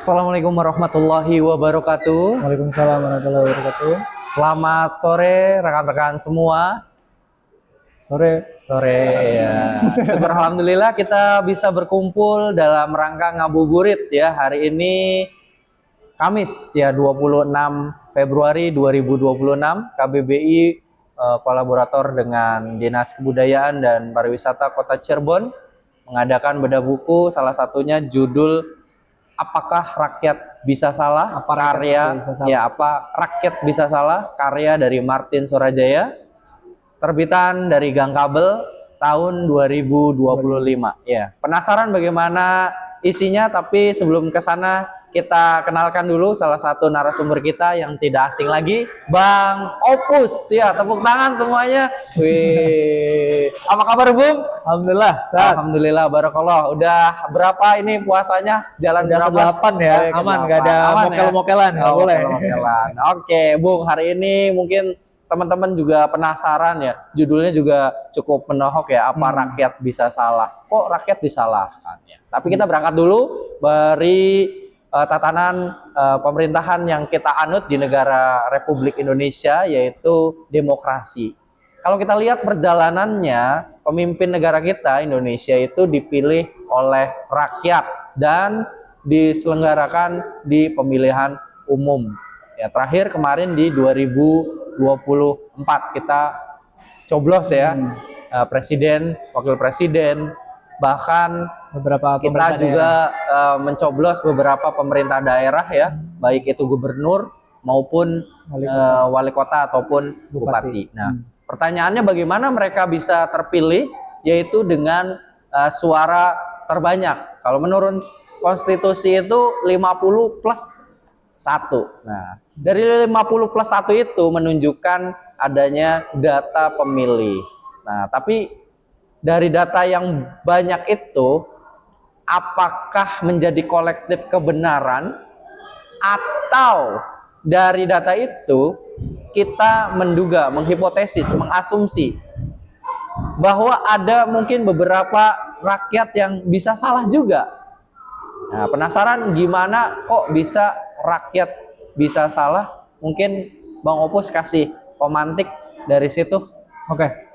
Assalamualaikum warahmatullahi wabarakatuh. Waalaikumsalam warahmatullahi wabarakatuh. Selamat sore rekan-rekan semua. Sore Ya. Syukur alhamdulillah kita bisa berkumpul dalam rangka ngabuburit ya. Hari ini Kamis ya 26 Februari 2026 KBBI kolaborator dengan Dinas Kebudayaan dan Pariwisata Kota Cirebon mengadakan bedah buku, salah satunya judul Apakah Rakyat Bisa Salah? Rakyat Bisa Salah? Karya dari Martin Sorajaya, terbitan dari Gang Kabel tahun 2025. Ya, penasaran bagaimana isinya? Tapi sebelum ke sana kita kenalkan dulu salah satu narasumber kita yang tidak asing lagi, Bang Opus. Ya, tepuk tangan semuanya. Wih, apa kabar, Bung? Alhamdulillah, sehat. Alhamdulillah, barakallah. Udah berapa ini puasanya? Jalan Udah berapa? 8 ya, aman, nggak ada mokel-mokelan, nggak boleh. Mokel-mokelan. Oke, Bung, hari ini mungkin teman-teman juga penasaran ya. Judulnya juga cukup menohok ya, apa rakyat bisa salah? Kok rakyat disalahkan ya? Tapi kita berangkat dulu dari tatanan pemerintahan yang kita anut di negara Republik Indonesia, yaitu demokrasi. Kalau kita lihat perjalanannya, pemimpin negara kita Indonesia itu dipilih oleh rakyat dan diselenggarakan di pemilihan umum. Ya, terakhir kemarin di 2024 kita coblos ya, presiden, wakil presiden, bahkan beberapa kita juga mencoblos beberapa pemerintah daerah ya, baik itu gubernur maupun wali kota ataupun bupati. Nah, pertanyaannya bagaimana mereka bisa terpilih, yaitu dengan suara terbanyak. Kalau menurut konstitusi itu 50 plus 1. Nah, dari 50 plus 1 itu menunjukkan adanya data pemilih. Nah, tapi dari data yang banyak itu, apakah menjadi kolektif kebenaran, atau dari data itu kita menduga, menghipotesis, mengasumsi bahwa ada mungkin beberapa rakyat yang bisa salah juga. Nah, penasaran gimana kok bisa rakyat bisa salah? Mungkin Bang Opus kasih pemantik dari situ. Oke.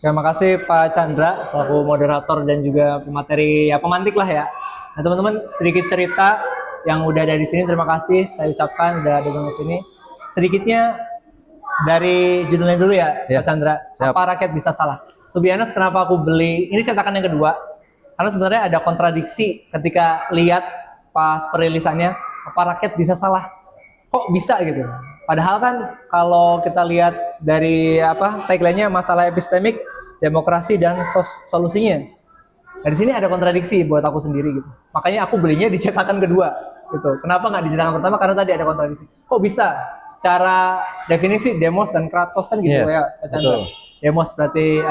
Terima kasih Pak Chandra selaku moderator dan juga pemateri, ya pemantik lah ya. Nah teman-teman, sedikit cerita yang udah ada di sini, terima kasih saya ucapkan udah datang ke sini. Sedikitnya dari judulnya dulu ya, Pak Chandra. Siap. Apa rakyat bisa salah? To be honest, kenapa aku beli ini cetakan yang kedua? Karena sebenarnya ada kontradiksi ketika lihat pas perilisannya, apa rakyat bisa salah? Kok bisa gitu? Padahal kan kalau kita lihat dari tagline-nya masalah epistemik, demokrasi dan solusinya. Dari sini ada kontradiksi buat aku sendiri gitu. Makanya aku belinya di cetakan kedua gitu. Kenapa nggak di cetakan pertama? Karena tadi ada kontradiksi. Kok bisa? Secara definisi demos dan kratos kan gitu ya, Pak Chandra. Demos berarti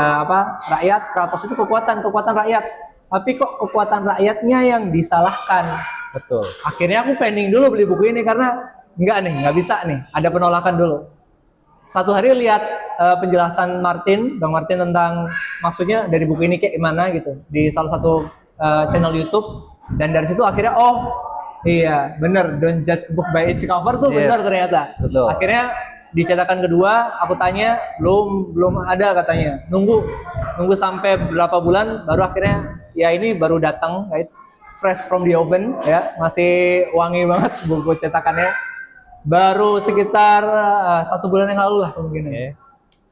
rakyat, kratos itu kekuatan rakyat. Tapi kok kekuatan rakyatnya yang disalahkan? Betul. Akhirnya aku pending dulu beli buku ini karena nggak bisa nih, ada penolakan dulu. Satu hari lihat penjelasan Bang Martin tentang maksudnya dari buku ini kayak gimana gitu di salah satu channel YouTube, dan dari situ akhirnya oh iya bener, don't judge a book by its cover tuh benar ternyata. Betul. Akhirnya di cetakan kedua aku tanya, belum ada katanya, nunggu sampai berapa bulan baru akhirnya ya ini baru datang guys, fresh from the oven ya, masih wangi banget buku cetakannya. Baru sekitar 1 bulan yang lalu lah mungkin.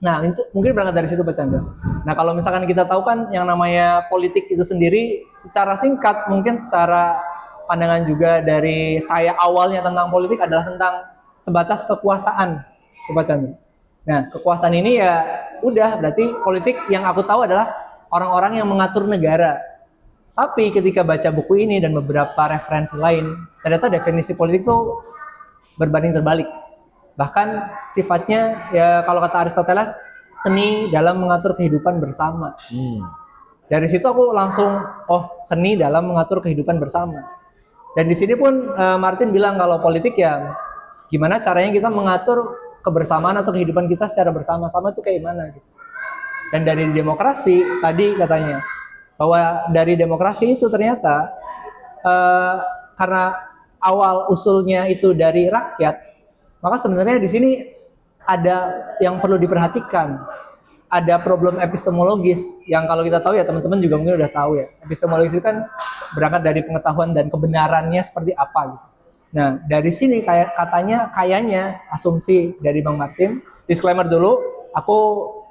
Nah itu mungkin berangkat dari situ Pak Chandra. Nah kalau misalkan kita tahu kan yang namanya politik itu sendiri secara singkat, mungkin secara pandangan juga dari saya awalnya tentang politik adalah tentang sebatas kekuasaan Pak Chandra. Nah kekuasaan ini ya udah berarti politik yang aku tahu adalah orang-orang yang mengatur negara. Tapi ketika baca buku ini dan beberapa referensi lain, ternyata definisi politik itu berbanding terbalik. Bahkan sifatnya ya kalau kata Aristoteles, seni dalam mengatur kehidupan bersama. Dari situ aku langsung seni dalam mengatur kehidupan bersama. Dan di sini pun Martin bilang kalau politik ya gimana caranya kita mengatur kebersamaan atau kehidupan kita secara bersama-sama itu kayak gimana gitu. Dan dari demokrasi tadi katanya bahwa dari demokrasi itu ternyata karena awal usulnya itu dari rakyat, maka sebenarnya di sini ada yang perlu diperhatikan. Ada problem epistemologis yang kalau kita tahu ya teman-teman juga mungkin udah tahu ya. Epistemologis itu kan berangkat dari pengetahuan dan kebenarannya seperti apa gitu. Nah, dari sini kayaknya asumsi dari Bang Martin, disclaimer dulu, aku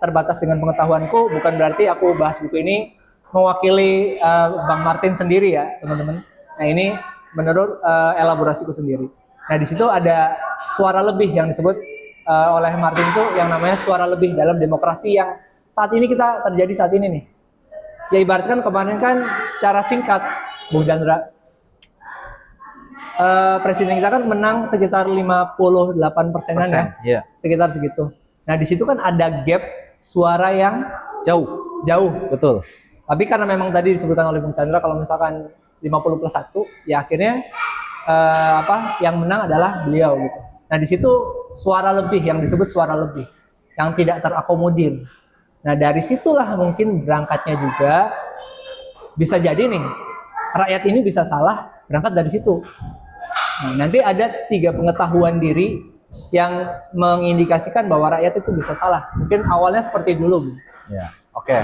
terbatas dengan pengetahuanku, bukan berarti aku bahas buku ini mewakili Bang Martin sendiri ya, teman-teman. Nah, ini menurut elaborasiku sendiri. Nah, di situ ada suara lebih yang disebut oleh Martin itu yang namanya suara lebih dalam demokrasi yang saat ini terjadi saat ini nih. Ya ibaratkan kemarin kan secara singkat, Bung Chandra, presiden kita kan menang sekitar 58%-an ya, Iya. sekitar segitu. Nah di situ kan ada gap suara yang jauh. Betul. Tapi karena memang tadi disebutkan oleh Bung Chandra kalau misalkan 50+1, ya akhirnya yang menang adalah beliau gitu. Nah di situ suara lebih yang disebut suara lebih yang tidak terakomodir. Nah dari situlah mungkin berangkatnya juga bisa jadi nih rakyat ini bisa salah berangkat dari situ. Nah, nanti ada 3 pengetahuan diri yang mengindikasikan bahwa rakyat itu bisa salah. Mungkin awalnya seperti dulu. Ya. Oke.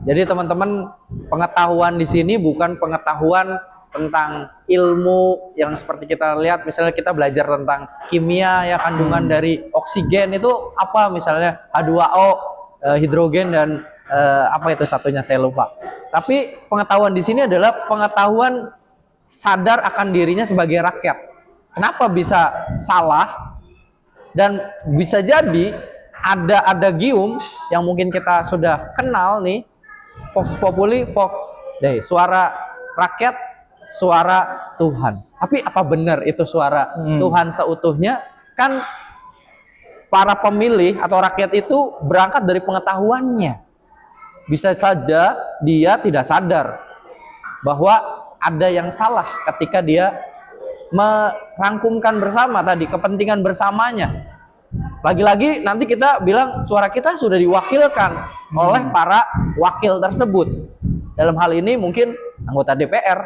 Jadi teman-teman, pengetahuan di sini bukan pengetahuan tentang ilmu yang seperti kita lihat, misalnya kita belajar tentang kimia ya, kandungan dari oksigen itu apa, misalnya H2O, hidrogen dan apa itu satunya saya lupa. Tapi pengetahuan di sini adalah pengetahuan sadar akan dirinya sebagai rakyat. Kenapa bisa salah dan bisa jadi ada adagium yang mungkin kita sudah kenal nih, Vox Populi, Vox Dei, suara rakyat, suara Tuhan. Tapi apa benar itu suara Tuhan seutuhnya? Kan para pemilih atau rakyat itu berangkat dari pengetahuannya. Bisa saja dia tidak sadar bahwa ada yang salah ketika dia merangkumkan bersama tadi kepentingan bersamanya. Lagi-lagi nanti kita bilang suara kita sudah diwakilkan oleh para wakil tersebut. Dalam hal ini mungkin anggota DPR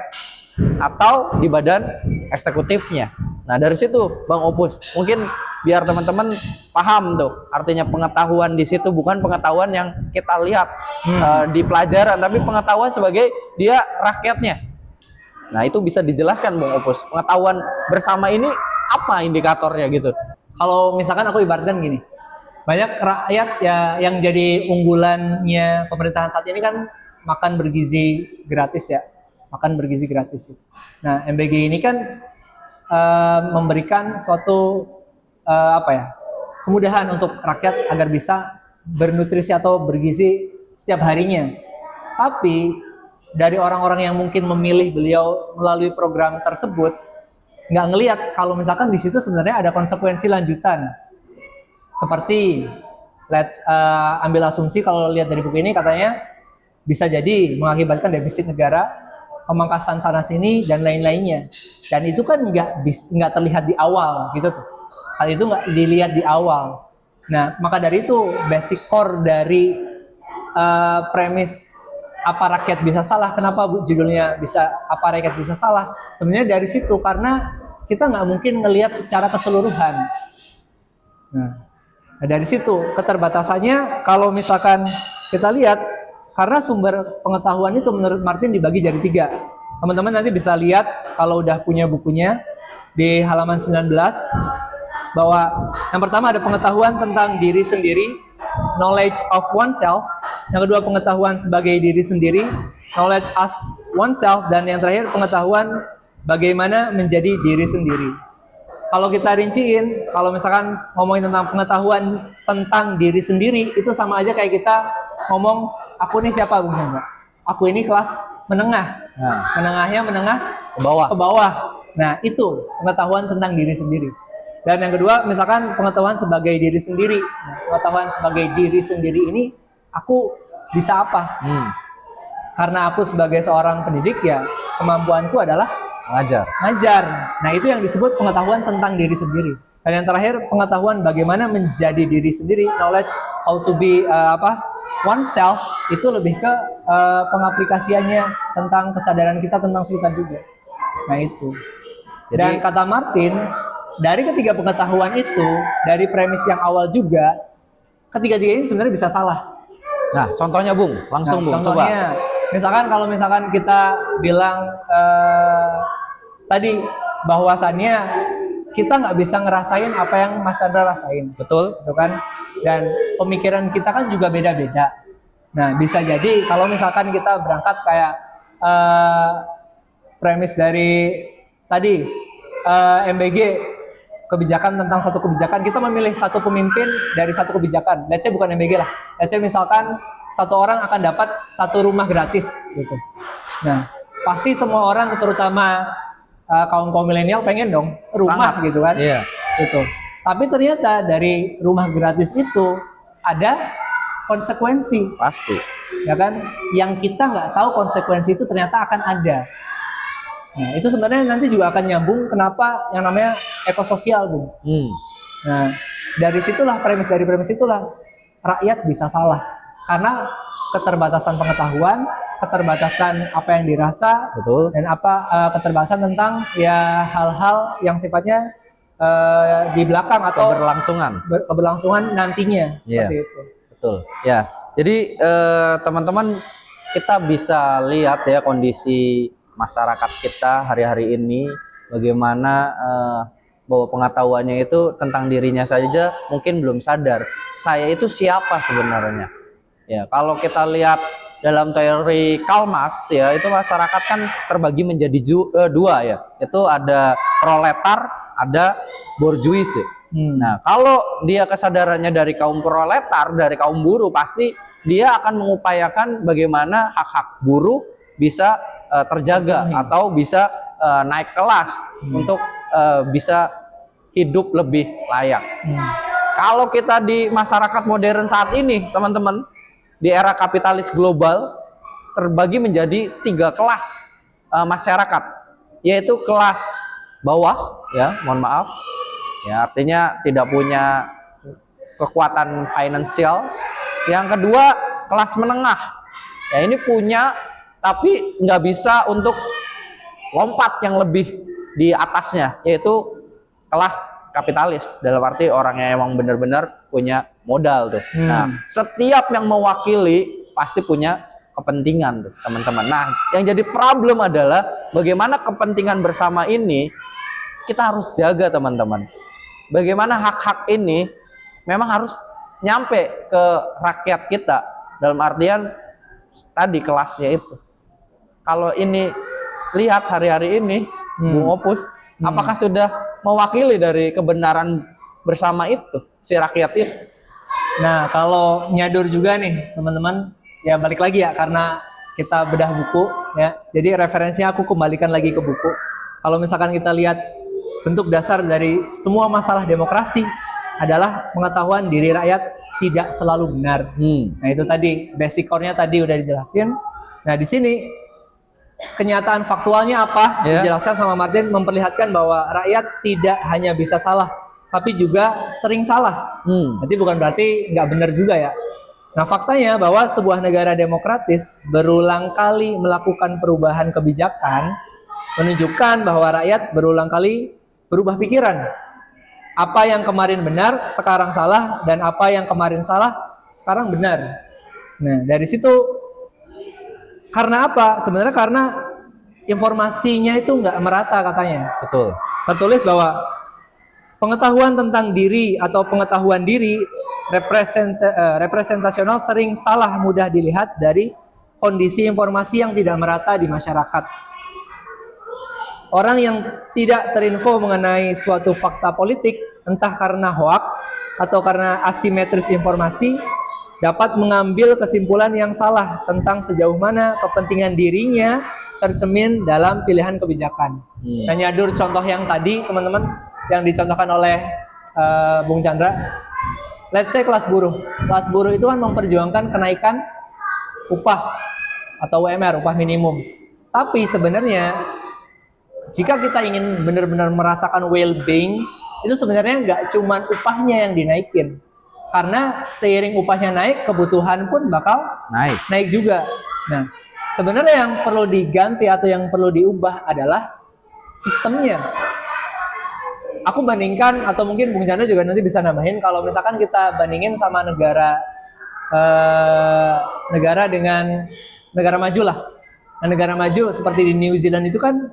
atau di badan eksekutifnya. Nah dari situ Bang Opus, mungkin biar teman-teman paham tuh artinya pengetahuan di situ bukan pengetahuan yang kita lihat di pelajaran, tapi pengetahuan sebagai dia rakyatnya. Nah itu bisa dijelaskan Bang Opus, pengetahuan bersama ini apa indikatornya gitu? Kalau misalkan aku ibaratkan gini, banyak rakyat ya yang jadi unggulannya pemerintahan saat ini kan makan bergizi gratis ya. Makan bergizi gratis. Nah, MBG ini kan memberikan suatu kemudahan untuk rakyat agar bisa bernutrisi atau bergizi setiap harinya. Tapi dari orang-orang yang mungkin memilih beliau melalui program tersebut, nggak ngelihat kalau misalkan di situ sebenarnya ada konsekuensi lanjutan. Seperti ambil asumsi kalau lihat dari buku ini katanya bisa jadi mengakibatkan defisit negara, pemangkasan sana sini dan lain-lainnya, dan itu kan nggak terlihat di awal gitu tuh. Hal itu nggak dilihat di awal. Nah maka dari itu basic core dari premis apa rakyat bisa salah, kenapa judulnya bisa apa rakyat bisa salah, sebenarnya dari situ karena kita nggak mungkin ngelihat secara keseluruhan. Nah dari situ keterbatasannya kalau misalkan kita lihat. Karena sumber pengetahuan itu menurut Martin dibagi jadi 3. Teman-teman nanti bisa lihat kalau udah punya bukunya di halaman 19 bahwa yang pertama ada pengetahuan tentang diri sendiri, knowledge of oneself. Yang kedua pengetahuan sebagai diri sendiri, knowledge as oneself, dan yang terakhir pengetahuan bagaimana menjadi diri sendiri. Kalau kita rinciin, kalau misalkan ngomongin tentang pengetahuan tentang diri sendiri, itu sama aja kayak kita ngomong, aku ini siapa Bung Chandra? Aku ini kelas menengah. Nah. Menengahnya menengah ke bawah. Nah, itu pengetahuan tentang diri sendiri. Dan yang kedua, misalkan pengetahuan sebagai diri sendiri. Nah, pengetahuan sebagai diri sendiri ini, aku bisa apa? Karena aku sebagai seorang pendidik, ya kemampuanku adalah ngajar. Nah itu yang disebut pengetahuan tentang diri sendiri. Dan yang terakhir pengetahuan bagaimana menjadi diri sendiri, knowledge how to be oneself, itu lebih ke pengaplikasiannya tentang kesadaran kita tentang sekitar juga. Nah itu. Dan kata Martin, dari ketiga pengetahuan itu, dari premis yang awal juga, ketiga-tiga ini sebenarnya bisa salah. Nah, contohnya Bung, langsung Bung, contohnya, coba. Misalkan kalau misalkan kita bilang tadi bahwasannya kita nggak bisa ngerasain apa yang Mas Chandra rasain, betul, gitu kan? Dan pemikiran kita kan juga beda-beda. Nah, bisa jadi kalau misalkan kita berangkat kayak premis dari tadi MBG, kebijakan tentang satu kebijakan, kita memilih satu pemimpin dari satu kebijakan. Let's say bukan MBG lah. Let's say misalkan satu orang akan dapat satu rumah gratis gitu. Nah, pasti semua orang terutama kaum milenial pengen dong rumah. Sangat, gitu kan. Iya. Gitu. Tapi ternyata dari rumah gratis itu ada konsekuensi. Pasti. Ya kan? Yang kita nggak tahu konsekuensi itu ternyata akan ada. Nah, itu sebenarnya nanti juga akan nyambung kenapa yang namanya ekososial, Bung. Nah, dari premis itulah rakyat bisa salah. Karena keterbatasan pengetahuan, keterbatasan apa yang dirasa, betul, dan keterbatasan tentang ya hal-hal yang sifatnya di belakang atau keberlangsungan nantinya, seperti itu. Betul. Ya. Jadi teman-teman, kita bisa lihat ya kondisi masyarakat kita hari-hari ini, bagaimana bahwa pengetahuannya itu tentang dirinya saja mungkin belum sadar. Saya itu siapa sebenarnya? Ya, kalau kita lihat dalam teori Karl Marx ya, itu masyarakat kan terbagi menjadi dua ya. Itu ada proletar, ada borjuis ya. Nah, kalau dia kesadarannya dari kaum proletar, dari kaum buruh, pasti dia akan mengupayakan bagaimana hak-hak buruh bisa terjaga atau bisa naik kelas untuk bisa hidup lebih layak. Kalau kita di masyarakat modern saat ini, teman-teman, di era kapitalis global terbagi menjadi 3 kelas masyarakat, yaitu kelas bawah, ya, mohon maaf, ya, artinya tidak punya kekuatan finansial. Yang kedua, kelas menengah, ya, ini punya tapi nggak bisa untuk lompat yang lebih di atasnya, yaitu kelas kapitalis, dalam arti orang yang emang benar-benar punya modal tuh. Nah, setiap yang mewakili pasti punya kepentingan tuh, teman-teman. Nah, yang jadi problem adalah bagaimana kepentingan bersama ini kita harus jaga, teman-teman. Bagaimana hak-hak ini memang harus nyampe ke rakyat kita, dalam artian tadi kelasnya itu. Kalau ini lihat hari-hari ini, Bung Opus, apakah sudah mewakili dari kebenaran bersama itu, si rakyat itu? Nah, kalau nyadur juga nih, teman-teman, ya balik lagi ya, karena kita bedah buku, ya. Jadi referensinya aku kembalikan lagi ke buku. Kalau misalkan kita lihat bentuk dasar dari semua masalah demokrasi adalah pengetahuan diri rakyat tidak selalu benar. Nah, itu tadi basic core-nya tadi udah dijelasin. Nah, di sini kenyataan faktualnya apa? Dijelaskan sama Martin, memperlihatkan bahwa rakyat tidak hanya bisa salah, tapi juga sering salah. Jadi bukan berarti nggak benar juga ya. Nah, faktanya bahwa sebuah negara demokratis berulang kali melakukan perubahan kebijakan menunjukkan bahwa rakyat berulang kali berubah pikiran. Apa yang kemarin benar, sekarang salah, dan apa yang kemarin salah, sekarang benar. Nah, dari situ, karena apa? Sebenarnya karena informasinya itu nggak merata katanya. Betul. Tertulis bahwa pengetahuan tentang diri atau pengetahuan diri representasional sering salah mudah dilihat dari kondisi informasi yang tidak merata di masyarakat. Orang yang tidak terinfo mengenai suatu fakta politik, entah karena hoaks atau karena asimetris informasi, dapat mengambil kesimpulan yang salah tentang sejauh mana kepentingan dirinya tercermin dalam pilihan kebijakan. Dan nyadur contoh yang tadi, teman-teman, yang dicontohkan oleh Bung Chandra. Let's say kelas buruh. Kelas buruh itu kan memperjuangkan kenaikan upah atau UMR, upah minimum. Tapi sebenarnya jika kita ingin benar-benar merasakan well-being, itu sebenarnya nggak cuma upahnya yang dinaikin. Karena seiring upahnya naik, kebutuhan pun bakal naik juga. Nah, sebenarnya yang perlu diganti atau yang perlu diubah adalah sistemnya. aku bandingkan, atau mungkin Bung Chandra juga nanti bisa nambahin, kalau misalkan kita bandingin sama negara dengan negara maju lah. Nah, negara maju seperti di New Zealand itu kan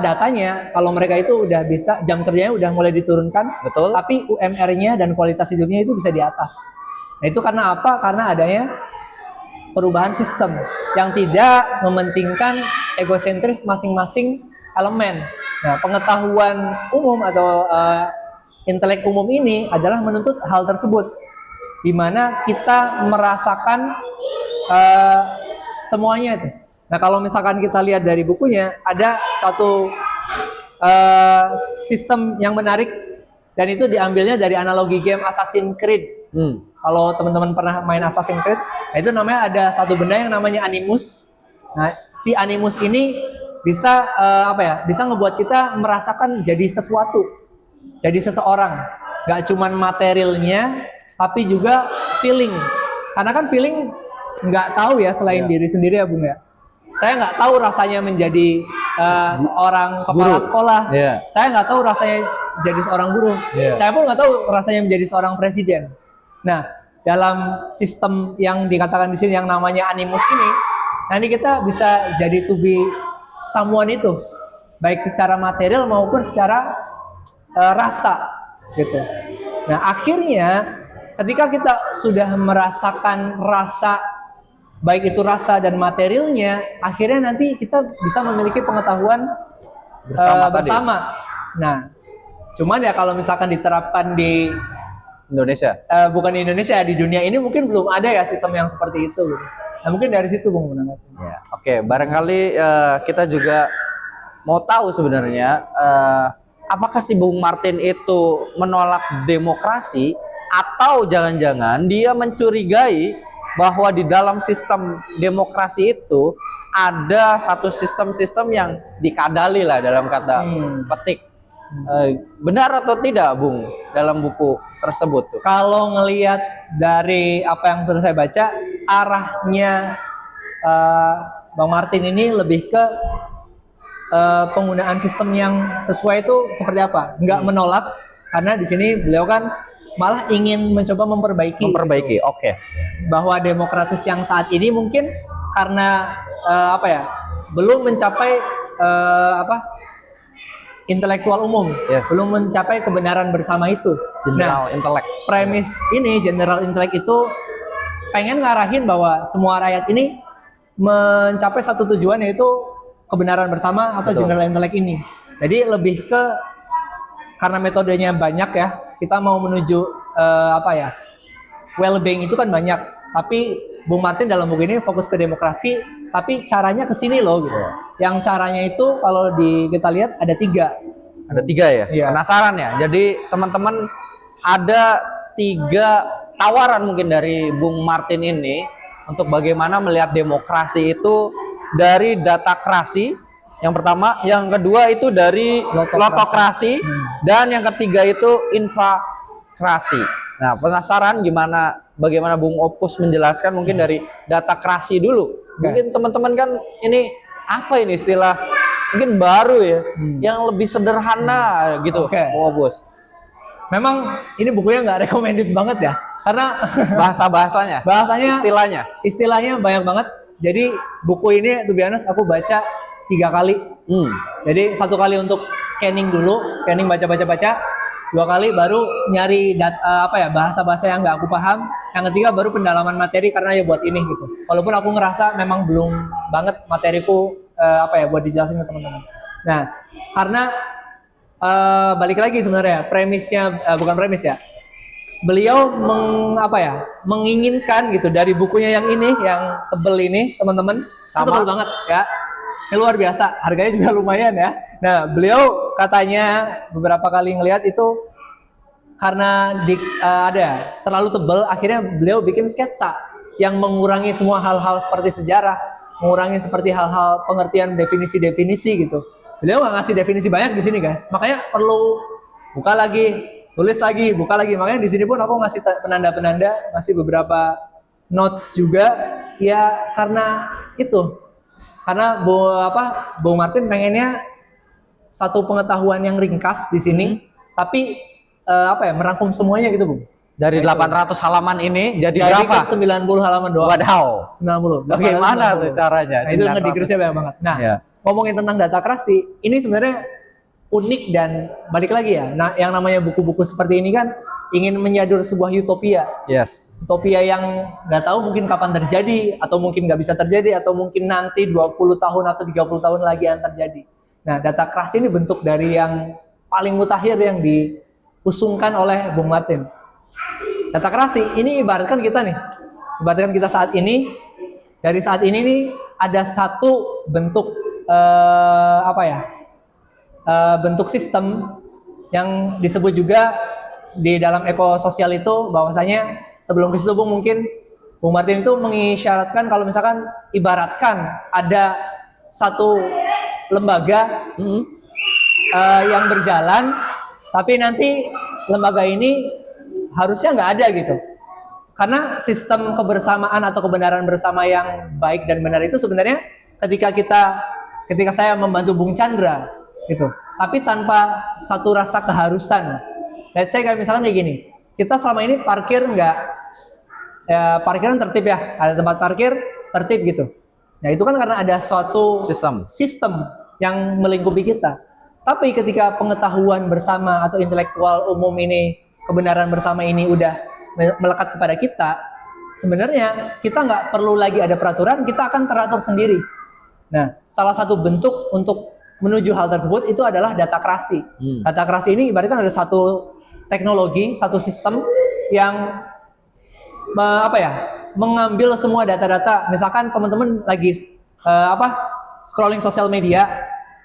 datanya kalau mereka itu udah bisa, jam kerjanya udah mulai diturunkan, Betul. tapi UMR-nya dan kualitas hidupnya itu bisa di atas. Nah, itu karena apa? Karena adanya perubahan sistem yang tidak mementingkan egosentris masing-masing elemen. Nah, pengetahuan umum atau intelek umum ini adalah menuntut hal tersebut, di mana kita merasakan semuanya itu. Nah, kalau misalkan kita lihat dari bukunya, ada satu sistem yang menarik, dan itu diambilnya dari analogi game Assassin's Creed. Kalau teman-teman pernah main Assassin's Creed, nah itu namanya ada satu benda yang namanya animus. Nah, si animus ini bisa bisa ngebuat kita merasakan jadi sesuatu, jadi seseorang. Gak cuman materialnya, tapi juga feeling. Karena kan feeling nggak tahu ya selain diri sendiri ya Bung ya. Saya nggak tahu rasanya menjadi seorang kepala sekolah. Saya nggak tahu rasanya jadi seorang guru. Saya pun nggak tahu rasanya menjadi seorang presiden. Nah, dalam sistem yang dikatakan di sini yang namanya animus ini, nanti kita bisa jadi to be someone itu, baik secara material maupun secara rasa, gitu. Nah, akhirnya ketika kita sudah merasakan rasa, baik itu rasa dan materialnya, akhirnya nanti kita bisa memiliki pengetahuan bersama. Nah, cuman ya kalau misalkan diterapkan di Indonesia, bukan di Indonesia, di dunia ini mungkin belum ada ya sistem yang seperti itu. Nah, mungkin dari situ Bung menanggapi. Ya, oke, barangkali kita juga mau tahu sebenarnya apakah si Bung Martin itu menolak demokrasi, atau jangan-jangan dia mencurigai bahwa di dalam sistem demokrasi itu ada satu sistem-sistem yang dikadali lah dalam kata petik. Benar atau tidak Bung dalam buku tersebut tuh? Kalau ngelihat dari apa yang sudah saya baca, arahnya Bang Martin ini lebih ke penggunaan sistem yang sesuai itu seperti apa? Nggak menolak, karena di sini beliau kan malah ingin mencoba memperbaiki. Gitu. Oke. Bahwa demokratis yang saat ini mungkin karena belum mencapai intelektual umum, belum mencapai kebenaran bersama itu. General intellect. Premis ini, general intellect itu pengen ngarahin bahwa semua rakyat ini mencapai satu tujuan, yaitu kebenaran bersama atau general intellect ini. Jadi lebih ke, karena metodenya banyak ya, kita mau menuju well-being itu kan banyak. Tapi Bung Martin dalam buku ini fokus ke demokrasi, tapi caranya ke sini loh gitu. Yang caranya itu kalau kita lihat ada 3. Ada 3 ya? Penasaran ya? Jadi teman-teman, ada 3 tawaran mungkin dari Bung Martin ini untuk bagaimana melihat demokrasi itu dari datakrasi yang pertama, yang kedua itu dari lotokrasi, dan yang ketiga itu infrakrasi. Nah, penasaran bagaimana Bung Opus menjelaskan mungkin dari datakrasi dulu. Mungkin teman-teman kan ini apa ini istilah mungkin baru ya, yang lebih sederhana gitu, Bung Opus. Memang ini bukunya nggak recommended banget ya, karena bahasanya, istilahnya banyak banget. Jadi buku ini tuh biasa aku baca 3 kali. Jadi 1 kali untuk scanning dulu, baca. 2 kali baru nyari bahasa-bahasa yang nggak aku paham. Yang ketiga baru pendalaman materi, karena ya buat ini gitu. Walaupun aku ngerasa memang belum banget materiku buat dijelasin ke teman-teman. Nah, karena balik lagi sebenarnya premisnya, bukan premis ya. Beliau menginginkan gitu dari bukunya yang ini, yang tebel ini, teman-teman. Tebel banget ya. Ini luar biasa, harganya juga lumayan ya. Nah, beliau katanya beberapa kali ngelihat itu karena terlalu tebal, akhirnya beliau bikin sketsa yang mengurangi semua hal-hal seperti sejarah, mengurangi seperti hal-hal pengertian definisi-definisi gitu. Beliau nggak ngasih definisi banyak di sini guys, makanya perlu buka lagi, tulis lagi, buka lagi. Makanya di sini pun aku ngasih penanda-penanda, ngasih beberapa notes juga, ya karena itu. Karena Bung Martin pengennya satu pengetahuan yang ringkas di sini, tapi apa ya, merangkum semuanya gitu, Bung. Dari 800 halaman ini jadi Jadi berapa? ke 90 halaman doang. Wadaw. 90. Bagaimana 890. tuh caranya? Nah, itu ngedigresinya banyak banget. Nah, Ya. ngomongin tentang data krasi, ini sebenarnya unik dan balik lagi ya. Nah, yang namanya buku-buku seperti ini kan ingin menyadur sebuah utopia. Yes. Utopia yang nggak tahu mungkin kapan terjadi, atau mungkin nggak bisa terjadi, atau mungkin nanti 20 tahun atau 30 tahun lagi yang terjadi. Nah, data krasi ini bentuk dari yang paling mutakhir yang diusungkan oleh Bung Martin. Data krasi ini ibaratkan kita nih, ibaratkan kita saat ini, dari saat ini nih ada satu bentuk bentuk sistem yang disebut juga di dalam ekososial itu, bahwasanya sebelum ke situ mungkin Bung Martin itu mengisyaratkan kalau misalkan ibaratkan ada satu lembaga yang berjalan, tapi nanti lembaga ini harusnya nggak ada gitu, karena sistem kebersamaan atau kebenaran bersama yang baik dan benar itu sebenarnya ketika saya membantu Bung Chandra gitu, tapi tanpa satu rasa keharusan. Let's say kayak misalkan kayak gini, kita selama ini parkir nggak, ya parkiran tertib ya, ada tempat parkir tertib gitu. Nah itu kan karena ada suatu sistem yang melingkupi kita. Tapi ketika pengetahuan bersama atau intelektual umum ini, kebenaran bersama ini udah melekat kepada kita, sebenarnya kita nggak perlu lagi ada peraturan, kita akan teratur sendiri. Nah, salah satu bentuk untuk menuju hal tersebut itu adalah data krasi. Data krasi ini ibaratnya ada satu teknologi, satu sistem yang mengambil semua data-data. Misalkan teman-teman lagi scrolling sosial media,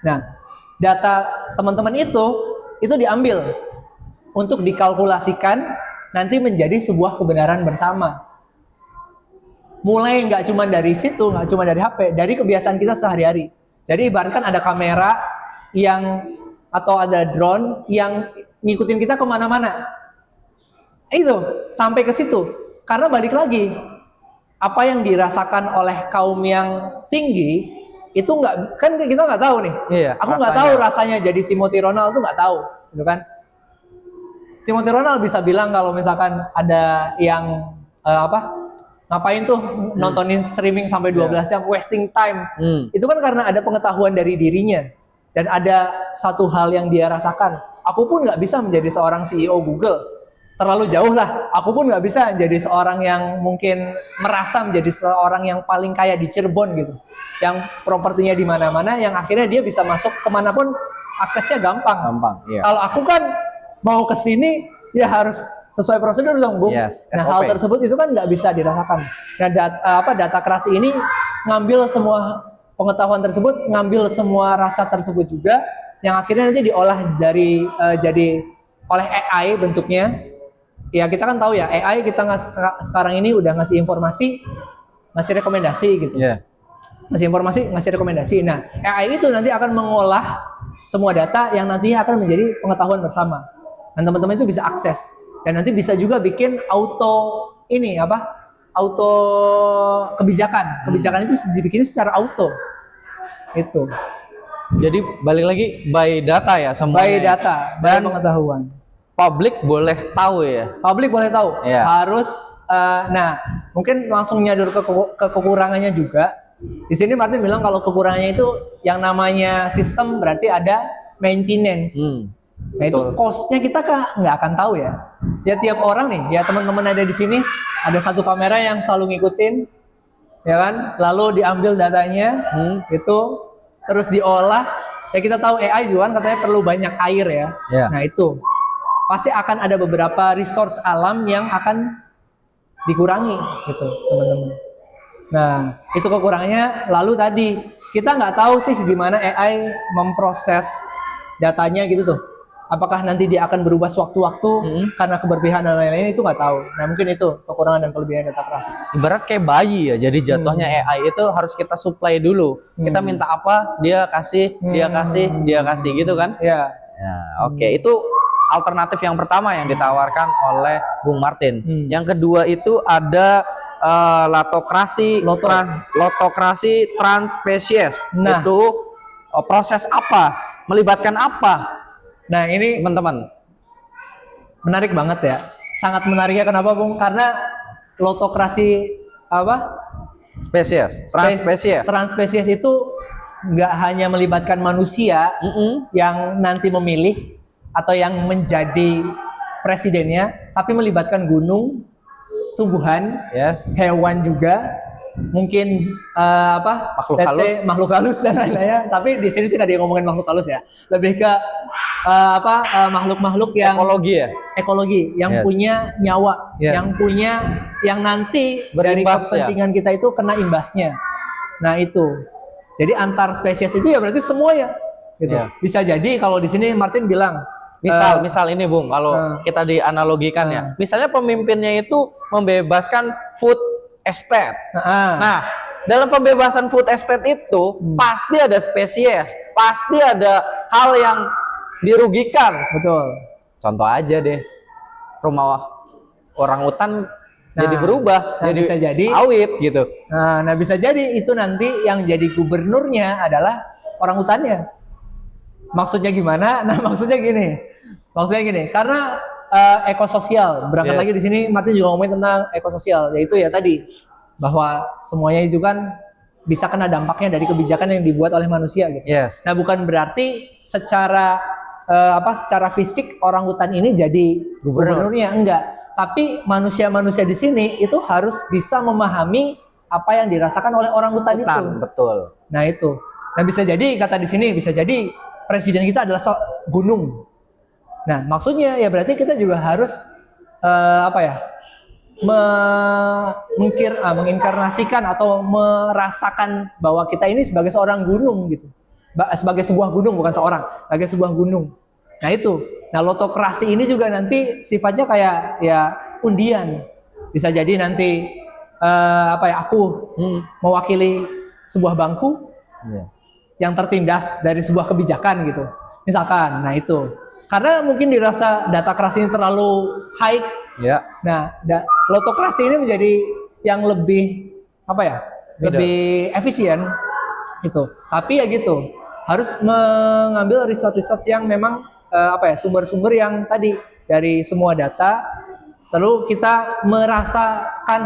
nah data teman-teman itu diambil untuk dikalkulasikan nanti menjadi sebuah kebenaran bersama. Mulai nggak cuma dari situ, nggak cuma dari HP, dari kebiasaan kita sehari-hari. Jadi ibaratkan ada kamera atau ada drone yang ngikutin kita kemana-mana. Itu sampai ke situ. Karena balik lagi, apa yang dirasakan oleh kaum yang tinggi itu nggak, kan kita nggak tahu nih. Iya, aku nggak tahu rasanya jadi Timothy Ronald tuh, nggak tahu, gitu kan? Timothy Ronald bisa bilang kalau misalkan ada yang ngapain tuh nontonin streaming sampai 12 jam, wasting time. Itu kan karena ada pengetahuan dari dirinya dan ada satu hal yang dia rasakan. Aku pun nggak bisa menjadi seorang CEO Google, terlalu jauh lah. Aku pun nggak bisa jadi seorang yang mungkin merasa menjadi seorang yang paling kaya di Cirebon gitu, yang propertinya di mana-mana, yang akhirnya dia bisa masuk kemanapun aksesnya gampang. Iya. Kalau aku kan mau ke sini ya harus sesuai prosedur dong, Bung. Yes, nah, SOP. hal tersebut itu kan nggak bisa dirasakan. Nah, data krasi ini ngambil semua pengetahuan tersebut, ngambil semua rasa tersebut juga, yang akhirnya nanti diolah jadi oleh AI bentuknya. Ya kita kan tahu ya, AI kita sekarang ini udah ngasih informasi, ngasih rekomendasi gitu. Yeah. Ngasih informasi, ngasih rekomendasi. Nah, AI itu nanti akan mengolah semua data yang nantinya akan menjadi pengetahuan bersama. Dan teman-teman itu bisa akses. Dan nanti bisa juga bikin auto kebijakan. Kebijakan itu dibikin secara auto. Itu. Jadi balik lagi by data ya semuanya. By data, by pengetahuan. Publik boleh tahu ya. Publik boleh tahu. Yeah. Harus mungkin langsung nyadur ke kekurangannya juga. Di sini Martin bilang kalau kekurangannya itu yang namanya sistem berarti ada maintenance. Nah itu cost-nya kita nggak akan tahu ya. Ya tiap orang nih, ya teman-teman ada di sini ada satu kamera yang selalu ngikutin, ya kan? Lalu diambil datanya, itu terus diolah. Ya kita tahu AI juga kan katanya perlu banyak air ya. Yeah. Nah itu pasti akan ada beberapa resource alam yang akan dikurangi, gitu teman-teman. Nah itu kekurangannya. Lalu tadi kita nggak tahu sih gimana AI memproses datanya gitu tuh. Apakah nanti dia akan berubah sewaktu-waktu karena keberpihakan dan lain-lain, itu nggak tahu. Nah mungkin itu kekurangan dan kelebihan data krasi. Ibarat kayak bayi ya, jadi jatuhnya AI itu harus kita supply dulu. Kita minta apa, dia kasih, dia kasih gitu kan? Ya. Nah, oke. Itu alternatif yang pertama yang ditawarkan oleh Bung Martin. Yang kedua itu ada lotokrasi transspesies. Nah. Itu proses apa Melibatkan apa, Nah, ini teman-teman? menarik banget ya. Sangat menariknya kenapa, Bung? Karena lotokrasi apa? Spesies, transspesies. Transspesies itu nggak hanya melibatkan manusia yang nanti memilih atau yang menjadi presidennya, tapi melibatkan gunung, tumbuhan, Yes. hewan juga, mungkin Makhluk let's halus. say makhluk halus dan lain-lainnya. Tapi di sini sih nggak ada yang ngomongin makhluk halus ya, lebih ke makhluk-makhluk yang Ekologi ya. ekologi, yang Yes. punya nyawa, Yes. yang nanti dari Berimbas, kepentingan kita itu kena imbasnya. Nah itu, jadi antar spesies itu ya berarti semuanya, gitu. Yeah. Bisa jadi kalau di sini Martin bilang, Misal ini Bung, kalau kita dianalogikan ya, misalnya pemimpinnya itu membebaskan food estate. Nah, dalam pembebasan food estate itu pasti ada spesies, pasti ada hal yang dirugikan. betul. Contoh aja deh, rumah orang hutan jadi berubah, jadi bisa jadi sawit gitu. Nah, bisa jadi itu nanti yang jadi gubernurnya adalah orang hutannya. Maksudnya gimana? Nah, maksudnya gini, karena ekososial. Berangkat Yes. lagi di sini Martin juga ngomongin tentang ekososial, yaitu ya tadi bahwa semuanya itu kan bisa kena dampaknya dari kebijakan yang dibuat oleh manusia gitu. Yes. Nah, bukan berarti secara secara fisik orang hutan ini jadi gubernurnya, enggak. Tapi manusia-manusia di sini itu harus bisa memahami apa yang dirasakan oleh orang hutan itu. Betul. Nah, itu. Nah, bisa jadi kata di sini bisa jadi presiden kita adalah gunung. Nah, maksudnya ya berarti kita juga harus menginkarnasikan atau merasakan bahwa kita ini sebagai seorang gunung gitu. Sebagai sebuah gunung, bukan seorang, sebagai sebuah gunung. Nah, itu. Nah, lotokrasi ini juga nanti sifatnya kayak ya undian. Bisa jadi nanti aku mewakili sebuah bangku yang tertindas dari sebuah kebijakan gitu. Misalkan, nah itu. Karena mungkin dirasa datakrasi ini terlalu high. Ya. Nah, lotokrasi ini menjadi yang lebih lebih efisien gitu. Tapi ya gitu, harus mengambil resource yang memang sumber-sumber yang tadi dari semua data, lalu kita merasakan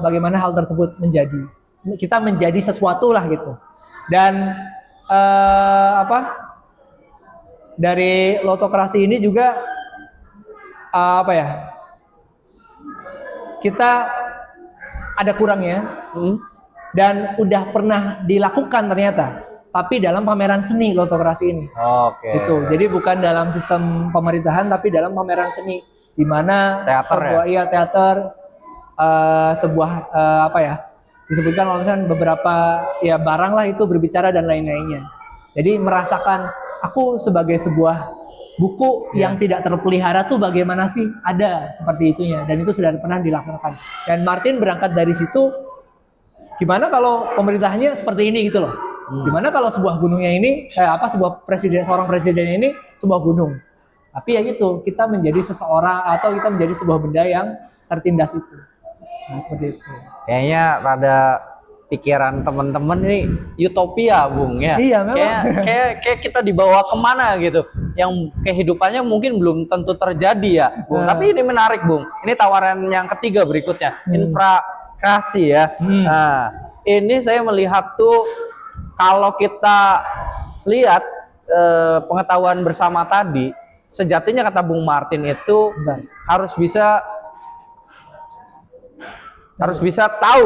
bagaimana hal tersebut kita menjadi sesuatu lah gitu. Dan dari lotokrasi ini juga kita ada kurangnya dan udah pernah dilakukan ternyata, tapi dalam pameran seni lotokrasi ini. Oke. Gitu. Jadi bukan dalam sistem pemerintahan, tapi dalam pameran seni, di mana teater, sebuah disebutkan kalau misalnya beberapa ya barang lah itu berbicara dan lain-lainnya. Jadi merasakan aku sebagai sebuah buku yang tidak terpelihara tuh bagaimana sih, ada seperti itunya, dan itu sudah pernah dilaksanakan. Dan Martin berangkat dari situ, gimana kalau pemerintahnya seperti ini gitu loh. Gimana kalau sebuah gunungnya ini seorang presiden ini sebuah gunung. Tapi ya gitu, kita menjadi seseorang atau kita menjadi sebuah benda yang tertindas itu. Nah, seperti itu. Kayaknya rada pikiran teman-teman ini utopia, Bung ya. Iya, memang. Kayak kita dibawa kemana gitu, yang kehidupannya mungkin belum tentu terjadi ya, Bung. Tapi ini menarik, Bung. Ini tawaran yang ketiga berikutnya, infrastruktur ya. Nah, ini saya melihat tuh kalau kita lihat pengetahuan bersama tadi, sejatinya kata Bung Martin itu harus bisa tahu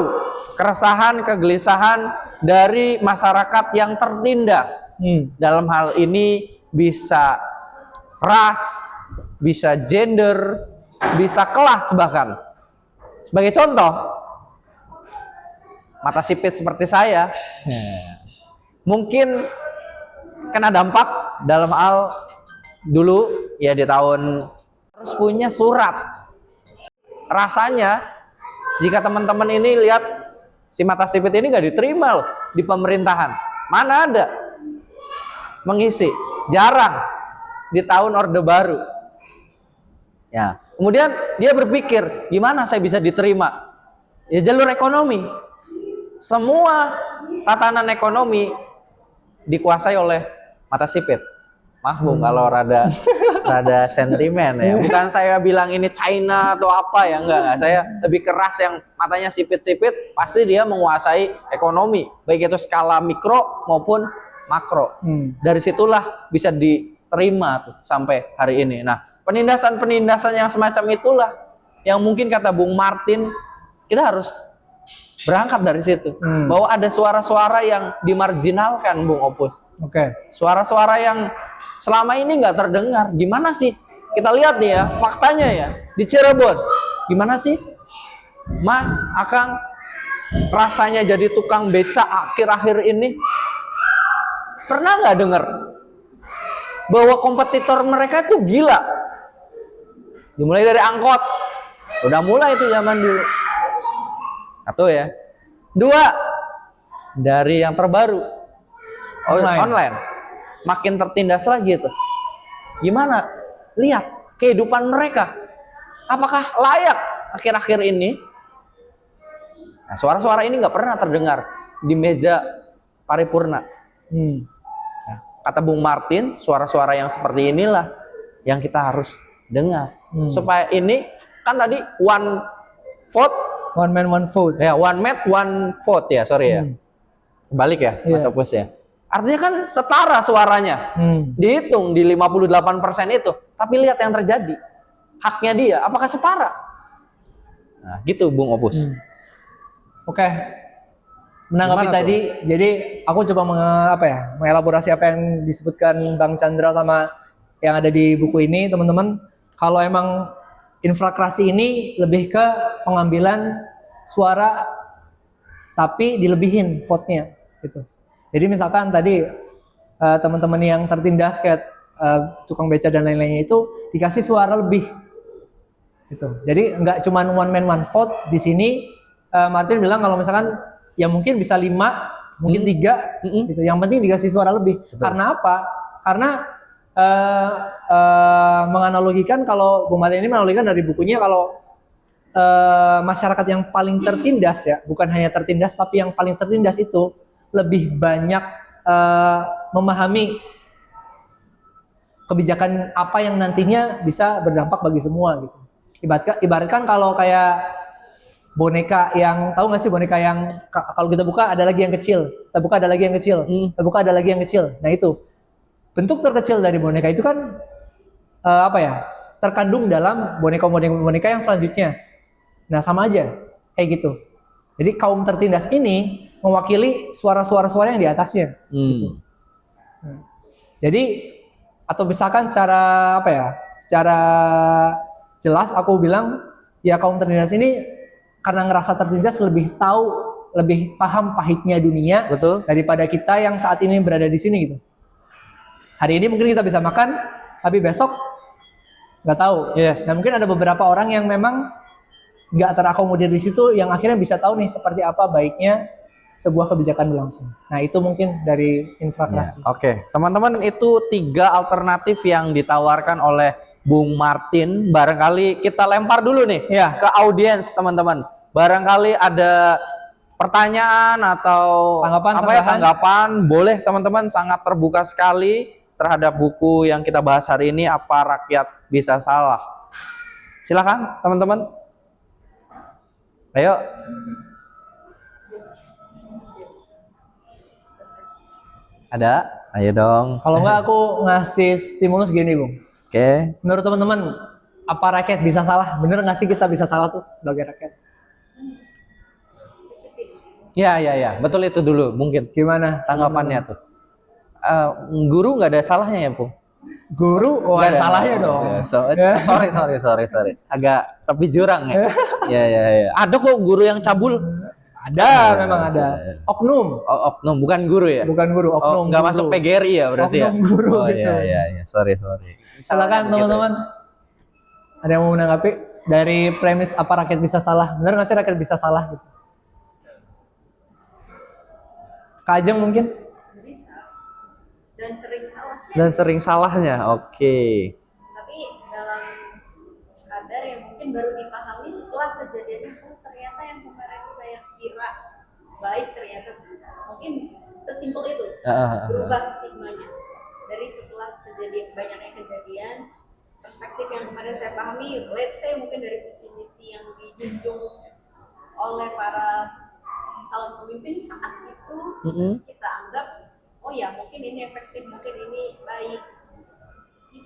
keresahan, kegelisahan dari masyarakat yang tertindas. Dalam hal ini bisa ras, bisa gender, bisa kelas bahkan. Sebagai contoh, mata sipit seperti saya mungkin kena dampak dalam hal dulu ya di tahun harus punya surat. Rasanya jika teman-teman ini lihat si mata sipit ini nggak diterima loh di pemerintahan. Mana ada mengisi, jarang di tahun Orde Baru. Ya, kemudian dia berpikir gimana saya bisa diterima? Ya jalur ekonomi. Semua tatanan ekonomi dikuasai oleh mata sipit. Maaf Bung kalau rada sentimen ya. Bukan saya bilang ini China atau apa ya, enggak. Saya lebih keras yang matanya sipit-sipit, pasti dia menguasai ekonomi, baik itu skala mikro maupun makro. Dari situlah bisa diterima tuh sampai hari ini. Nah, penindasan-penindasan yang semacam itulah yang mungkin kata Bung Martin kita harus berangkat dari situ. Bahwa ada suara-suara yang dimarginalkan Bung Opus. Suara-suara yang selama ini nggak terdengar. Gimana sih? Kita lihat nih ya, faktanya ya. Di Cirebon, gimana sih? Mas, Akang, rasanya jadi tukang beca akhir-akhir ini? Pernah nggak dengar bahwa kompetitor mereka tuh gila? Dimulai dari angkot. Udah mulai itu zaman dulu. Satu ya. Dua, dari yang terbaru. Online. Makin tertindas lagi itu. Gimana? Lihat kehidupan mereka. Apakah layak akhir-akhir ini? Nah, suara-suara ini nggak pernah terdengar di meja paripurna. Nah, kata Bung Martin, suara-suara yang seperti inilah yang kita harus dengar. Supaya ini kan tadi one man one vote ya, one vote ya, sorry ya, balik ya Mas Opus ya. Artinya kan setara suaranya, dihitung di 58% itu, tapi lihat yang terjadi, haknya dia apakah setara? Nah gitu Bung Opus. Oke. Menanggapi tadi, jadi aku coba mengelaborasi apa yang disebutkan Bang Chandra sama yang ada di buku ini, teman-teman. Kalau emang infrakrasi ini lebih ke pengambilan suara tapi dilebihin vote-nya gitu. Jadi misalkan tadi teman-teman yang tertindas kayak tukang beca dan lain-lainnya itu dikasih suara lebih gitu. Jadi nggak cuma one man one vote di sini. Martin bilang kalau misalkan ya mungkin bisa 5, mungkin 3 gitu. Yang penting dikasih suara lebih. Betul. Karena apa? Karena menganalogikan, kalau Bung Martin ini menganalogikan dari bukunya, kalau masyarakat yang paling tertindas ya, bukan hanya tertindas tapi yang paling tertindas itu lebih banyak memahami kebijakan apa yang nantinya bisa berdampak bagi semua gitu. Ibaratkan kalau kayak boneka yang, tahu nggak sih boneka yang kalau kita buka ada lagi yang kecil, kita buka ada lagi yang kecil, kita buka ada lagi yang kecil. Nah itu bentuk terkecil dari boneka itu kan terkandung dalam boneka yang selanjutnya. Nah sama aja kayak gitu. Jadi kaum tertindas ini mewakili suara-suara yang di atasnya. Gitu. Jadi atau misalkan secara jelas aku bilang ya kaum tertindas ini karena ngerasa tertindas lebih tahu, lebih paham pahitnya dunia. Betul. Daripada kita yang saat ini berada di sini gitu. Hari ini mungkin kita bisa makan, tapi besok nggak tahu. Yes. Nah mungkin ada beberapa orang yang memang nggak terakomodir di situ, yang akhirnya bisa tahu nih seperti apa baiknya sebuah kebijakan berlangsung. Nah itu mungkin dari infrakrasi. Oke, teman-teman, itu 3 alternatif yang ditawarkan oleh Bung Martin. Barangkali kita lempar dulu nih ke audiens, teman-teman. Barangkali ada pertanyaan atau tanggapan, boleh teman-teman, sangat terbuka sekali terhadap buku yang kita bahas hari ini, Apa Rakyat Bisa Salah. Silakan teman-teman. Ayo. Ada? Ayo dong. Kalau enggak aku ngasih stimulus gini, Bung. Oke. Menurut teman-teman, apa rakyat bisa salah? Bener nggak sih kita bisa salah tuh sebagai rakyat? Ya. Betul itu dulu mungkin. Gimana tanggapannya tuh? Guru nggak ada salahnya ya, Bung? Guru nggak ada salahnya dong. Sorry. Agak tepi jurang ya. Ya. Ada kok guru yang cabul. Ada, memang ada. Oknum. Oknum, bukan guru ya? Bukan guru, oknum. Nggak masuk PGRI ya berarti ya? Oknum guru gitu. Iya. Sorry. Silakan teman-teman. Ada yang mau menanggapi dari premis apa rakyat bisa salah? Benar nggak sih rakyat bisa salah? Gitu. Kak Ajeng mungkin? Dan sering salahnya. Oke. Tapi dalam kadar yang mungkin baru dipahami setelah kejadiannya, ternyata yang kemarin saya kira baik ternyata mungkin sesimpel itu berubah stigmanya dari setelah banyaknya kejadian, perspektif yang kemarin saya pahami, let's say mungkin dari visi misi yang dijunjung oleh para calon pemimpin saat itu, kita anggap oh ya mungkin ini efektif, mungkin ini baik.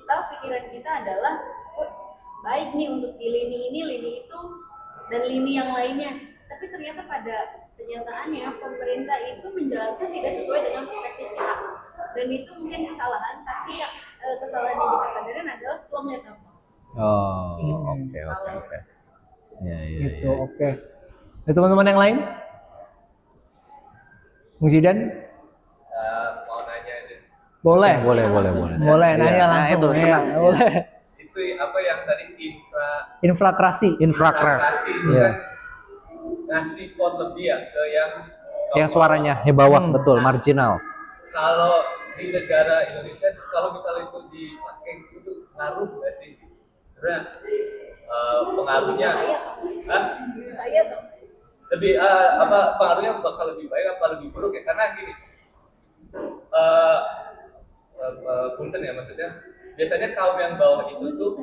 Pikiran kita adalah oh, baik nih untuk di lini ini, lini itu, dan lini yang lainnya. Tapi ternyata pada kenyataannya pemerintah itu menjalankan tidak sesuai dengan perspektif kita. Dan itu mungkin kesalahan, tapi yang kesalahan yang kita sadarin adalah setelah melihat dampak. Oh, oke. Ya. Gitu, oke. Ada teman-teman yang lain? Bung Zidan? Mau nanya ini. Boleh. Boleh. Nanya langsung. Nah, itu ya, boleh. Itu apa yang tadi Infrakrasi. Infrakrasi. itu Iya. kan ngasih vote lebih ya ke Yang suaranya di bawah, betul, marginal. Kalau di negara Indonesia, kalau misalnya itu dipakai itu ngaruh nggak sih? Sebenarnya pengaruhnya, Iya dong. lebih pengaruhnya bakal lebih baik apa lebih buruk ya? Karena gini, punten ya maksudnya. Biasanya kaum yang bawah itu tuh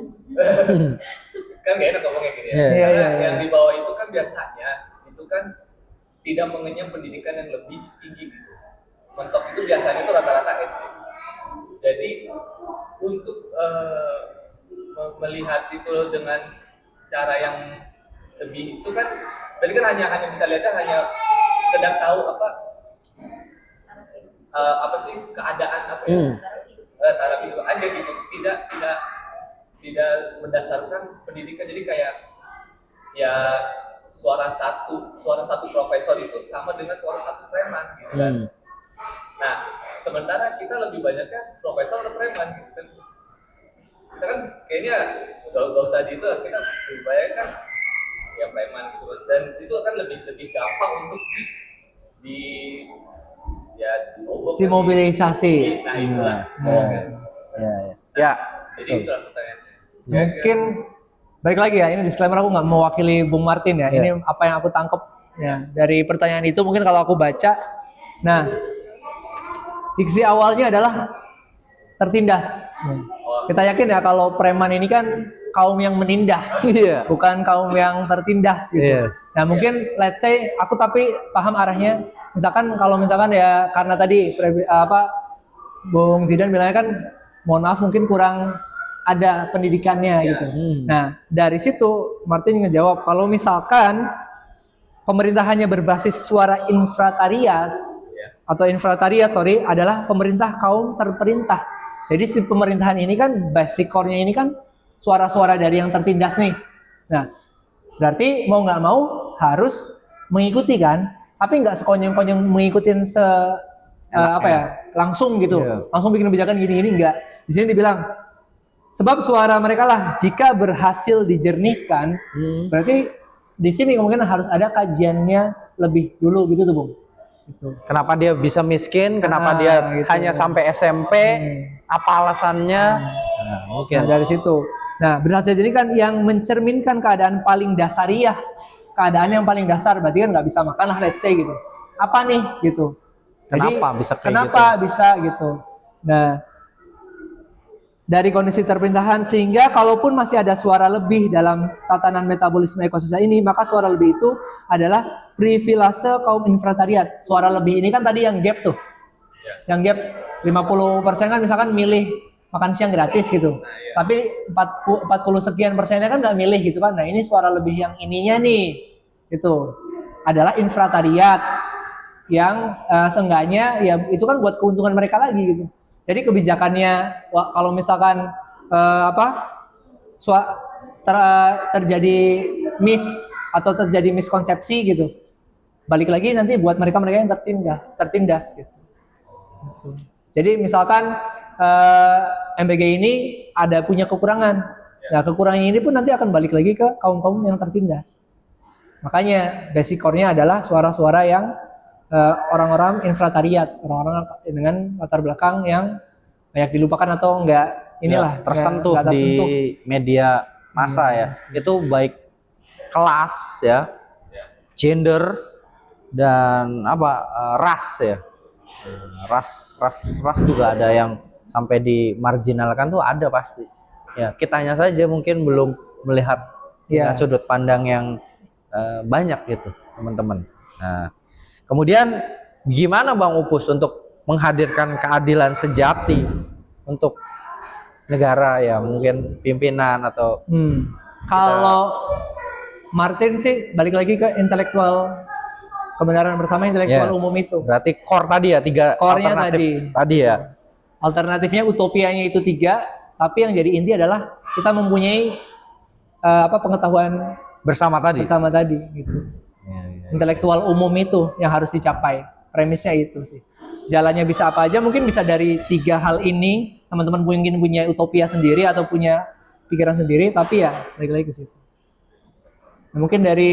kan gak enak ngomongnya gini ya. Iya, Karena iya. yang di bawah itu kan biasanya itu kan tidak mengenyam pendidikan yang lebih tinggi gitu. Mentok itu biasanya itu rata-rata SD. Jadi untuk melihat itu dengan cara yang lebih itu kan, tadi kan hanya bisa lihatnya hanya sekedar tahu apa sih keadaan apa ya. Taraf itu aja gitu, tidak berdasarkan pendidikan. Jadi kayak ya suara satu profesor itu sama dengan suara satu preman gitu kan. Nah, sementara kita lebih banyaknya profesor atau preman gitu kan. Kita kan kayaknya gak usah di itu, kita lebih banyak kan ya preman gitu, dan itu kan lebih gampang untuk Dimobilisasi. Nah itulah. Ya. Jadi itu pertanyaan saya. Mungkin balik lagi ya, ini disclaimer, aku nggak mewakili Bung Martin ya. Ini apa yang aku tangkap ya dari pertanyaan itu. Mungkin kalau aku baca, nah diksi awalnya adalah tertindas. Kita yakin ya kalau preman ini kan kaum yang menindas, Iya. bukan kaum yang tertindas gitu. Yes. Nah mungkin let's say aku tapi paham arahnya. Misalkan kalau ya karena tadi Bung Zidan bilangnya kan, mohon maaf mungkin kurang ada pendidikannya gitu. Nah dari situ Martin ngejawab kalau misalkan pemerintahannya berbasis suara infratariat adalah pemerintah kaum terperintah. Jadi si pemerintahan ini kan basic core-nya ini kan suara-suara dari yang tertindas nih. Nah berarti mau nggak mau harus mengikuti kan, tapi nggak sekonyong-konyong mengikutin langsung gitu, langsung bikin kebijakan gini-gini, nggak. Di sini dibilang sebab suara mereka lah jika berhasil dijernihkan, berarti di sini kemungkinan harus ada kajiannya lebih dulu gitu tuh Bung. Gitu. Kenapa dia bisa miskin? Kenapa dia gitu. hanya sampai SMP? Apa alasannya? Nah, dari situ. Nah, berhasil dijernihkan yang mencerminkan keadaan paling dasariah. Keadaan yang paling dasar, berarti kan nggak bisa makan lah, let's say gitu. Apa nih gitu? Kenapa bisa kayak kenapa bisa gitu? Nah, dari kondisi terperintahan sehingga kalaupun masih ada suara lebih dalam tatanan metabolisme ekosistem ini, maka suara lebih itu adalah privilase kaum infratariat. Suara lebih ini kan tadi yang gap tuh. Yang gap 50% kan misalkan milih makan siang gratis gitu. Tapi 40 sekian persennya kan nggak milih gitu kan. Nah, ini suara lebih yang ininya nih. Itu adalah infratariat yang seenggaknya ya itu kan buat keuntungan mereka lagi gitu. Jadi kebijakannya kalau misalkan terjadi terjadi miskonsepsi gitu, balik lagi nanti buat mereka yang tertindas gitu. Jadi misalkan MBG ini ada punya kekurangan, nah kekurangan ini pun nanti akan balik lagi ke kaum yang tertindas. Makanya basic core-nya adalah suara-suara yang orang-orang infratariat, orang-orang dengan latar belakang yang banyak dilupakan atau enggak tersentuh di media massa ya. Itu baik kelas ya, gender dan ras ya. Ras juga ada yang sampai dimarginalkan tuh ada pasti. Ya, kitanya saja mungkin belum melihat dengan Iya. sudut pandang yang banyak gitu, teman-teman. Nah, kemudian gimana Bang Upus untuk menghadirkan keadilan sejati untuk negara ya, mungkin pimpinan atau Kalau Martin sih balik lagi ke intelektual kebenaran bersama, intelektual Yes. umum itu. Berarti core tadi ya, 3 Core-nya alternatif tadi ya. Alternatifnya utopianya itu 3, tapi yang jadi inti adalah kita mempunyai pengetahuan Bersama tadi. bersama tadi gitu. Ya. Intelektual umum itu yang harus dicapai. Premisnya itu sih. Jalannya bisa apa aja, mungkin bisa dari 3 hal ini. Teman-teman mungkin punya utopia sendiri atau punya pikiran sendiri, tapi ya balik lagi ke situ. Nah, mungkin dari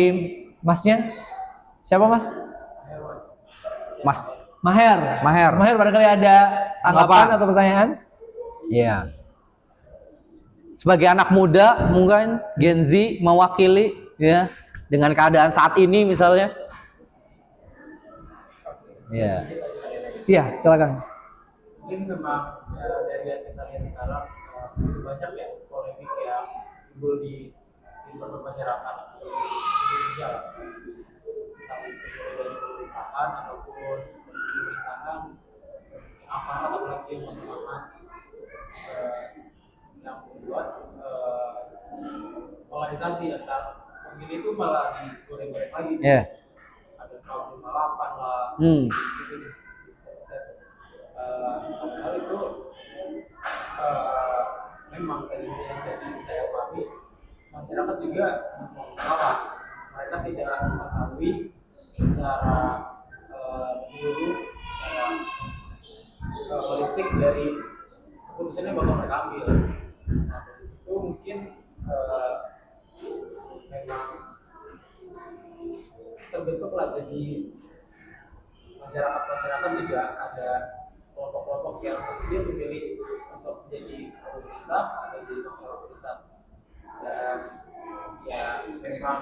Masnya, siapa Mas? Mas. Maher. Maher. Maher barangkali ada tanggapan Tanggapan. atau pertanyaan? Iya. Sebagai anak muda mungkin Gen Z mewakili ya dengan keadaan saat ini misalnya. Iya. Iya, silakan. Mungkin memang dari yang kita lihat sekarang begitu banyak ya polemik yang timbul di masyarakat Indonesia lah. Entah itu dari pemerintahan ataupun dari pemerintahan yang aparat apalagi yang masyarakat yang membuat polarisasi antar pemilih itu malah digoreng-goreng lagi. Iya. Ada kaum 58 lah, itu di step-step. Padahal itu memang tadi saya pahami masyarakat juga masih salah. Mereka tidak mengetahui secara menyeluruh, secara holistik dari keputusan yang bakal mereka ambil. Nah dari situ mungkin memang terbentuklah jadi masyarakat juga ada kelompok-kelompok yang dia memilih untuk jadi pemerintah atau jadi wakil pemerintah, dan ya memang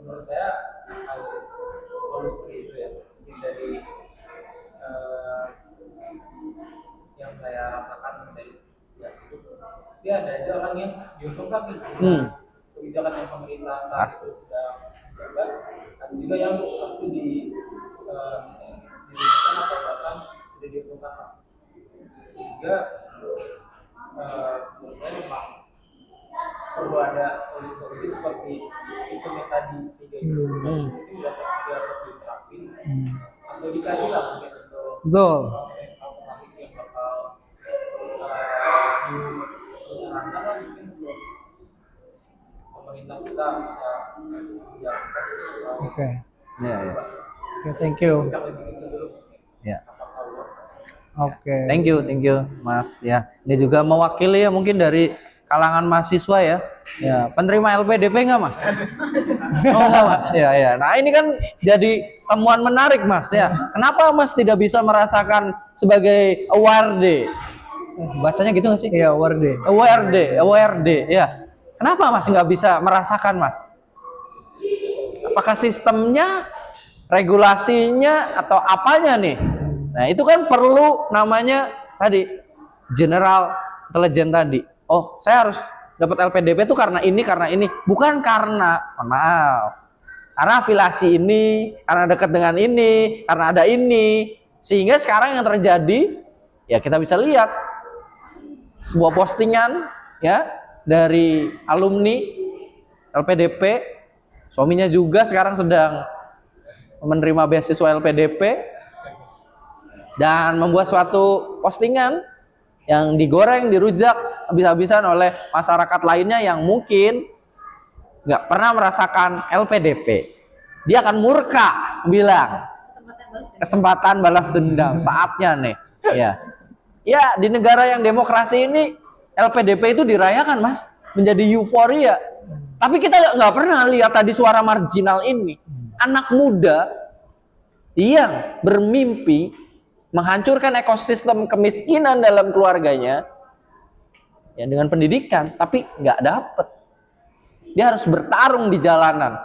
menurut saya selalu seperti itu ya. Mungkin dari yang saya rasakan dari sejak itu pasti ada aja orang yang diuntungkan nih kebijakan yang pemerintah saat itu sudah jabat, ada juga yang pasti dirugikan atau bahkan tidak diuntungkan lah. Sehingga menurut saya memang perlu ada solusi-solusi seperti sistem yang tadi 3 itu mungkin dapat diterapin atau dikaji lah mungkin untuk Betul. alternatif yang bakal disarankan lah mungkin untuk pemerintah kita bisa menjalankan. Oke. Iya, iya. Oke, thank you. Kita lebih dulu. Ya. Oke. Thank you Mas ya. Ini juga mewakili ya mungkin dari kalangan mahasiswa ya. Ya, penerima LPDP nggak Mas? Oh nggak Mas. Ya ya. Nah ini kan jadi temuan menarik Mas ya. Kenapa Mas tidak bisa merasakan sebagai award? Bacanya gitu nggak sih? Iya, Warde. Award ya. Kenapa Mas nggak bisa merasakan Mas? Apakah sistemnya, regulasinya atau apanya nih? Nah itu kan perlu namanya tadi general intelijen tadi. Oh saya harus dapat LPDP itu karena ini, bukan karena maaf, karena afiliasi ini, karena dekat dengan ini, karena ada ini, sehingga sekarang yang terjadi ya kita bisa lihat sebuah postingan ya dari alumni LPDP, suaminya juga sekarang sedang menerima beasiswa LPDP, dan membuat suatu postingan yang digoreng, dirujak habis-habisan oleh masyarakat lainnya yang mungkin nggak pernah merasakan LPDP. Dia akan murka, bilang kesempatan balas dendam, saatnya nih. Ya di negara yang demokrasi ini LPDP itu dirayakan Mas, menjadi euforia. Tapi kita nggak pernah lihat tadi suara marginal ini, anak muda yang bermimpi menghancurkan ekosistem kemiskinan dalam keluarganya ya dengan pendidikan, tapi nggak dapet. Dia harus bertarung di jalanan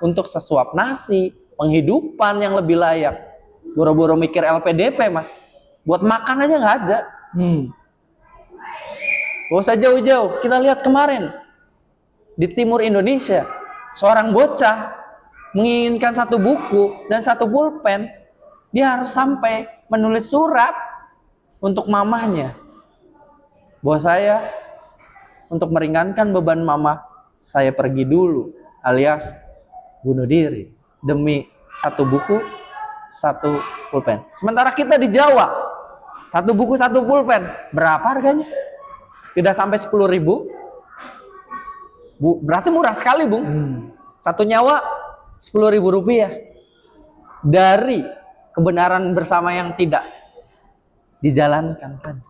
untuk sesuap nasi, penghidupan yang lebih layak. Boro-boro mikir LPDP Mas, buat makan aja nggak ada. Gak usah jauh-jauh, kita lihat kemarin di timur Indonesia, seorang bocah menginginkan satu buku dan satu pulpen, dia harus sampai menulis surat untuk mamahnya. Bahwa saya, untuk meringankan beban mama, saya pergi dulu, alias bunuh diri demi satu buku, satu pulpen. Sementara kita di Jawa, satu buku, satu pulpen, berapa harganya? Tidak sampai 10.000. Berarti murah sekali, Bung. Satu nyawa 10.000 rupiah. Dari kebenaran bersama yang tidak dijalankan kan.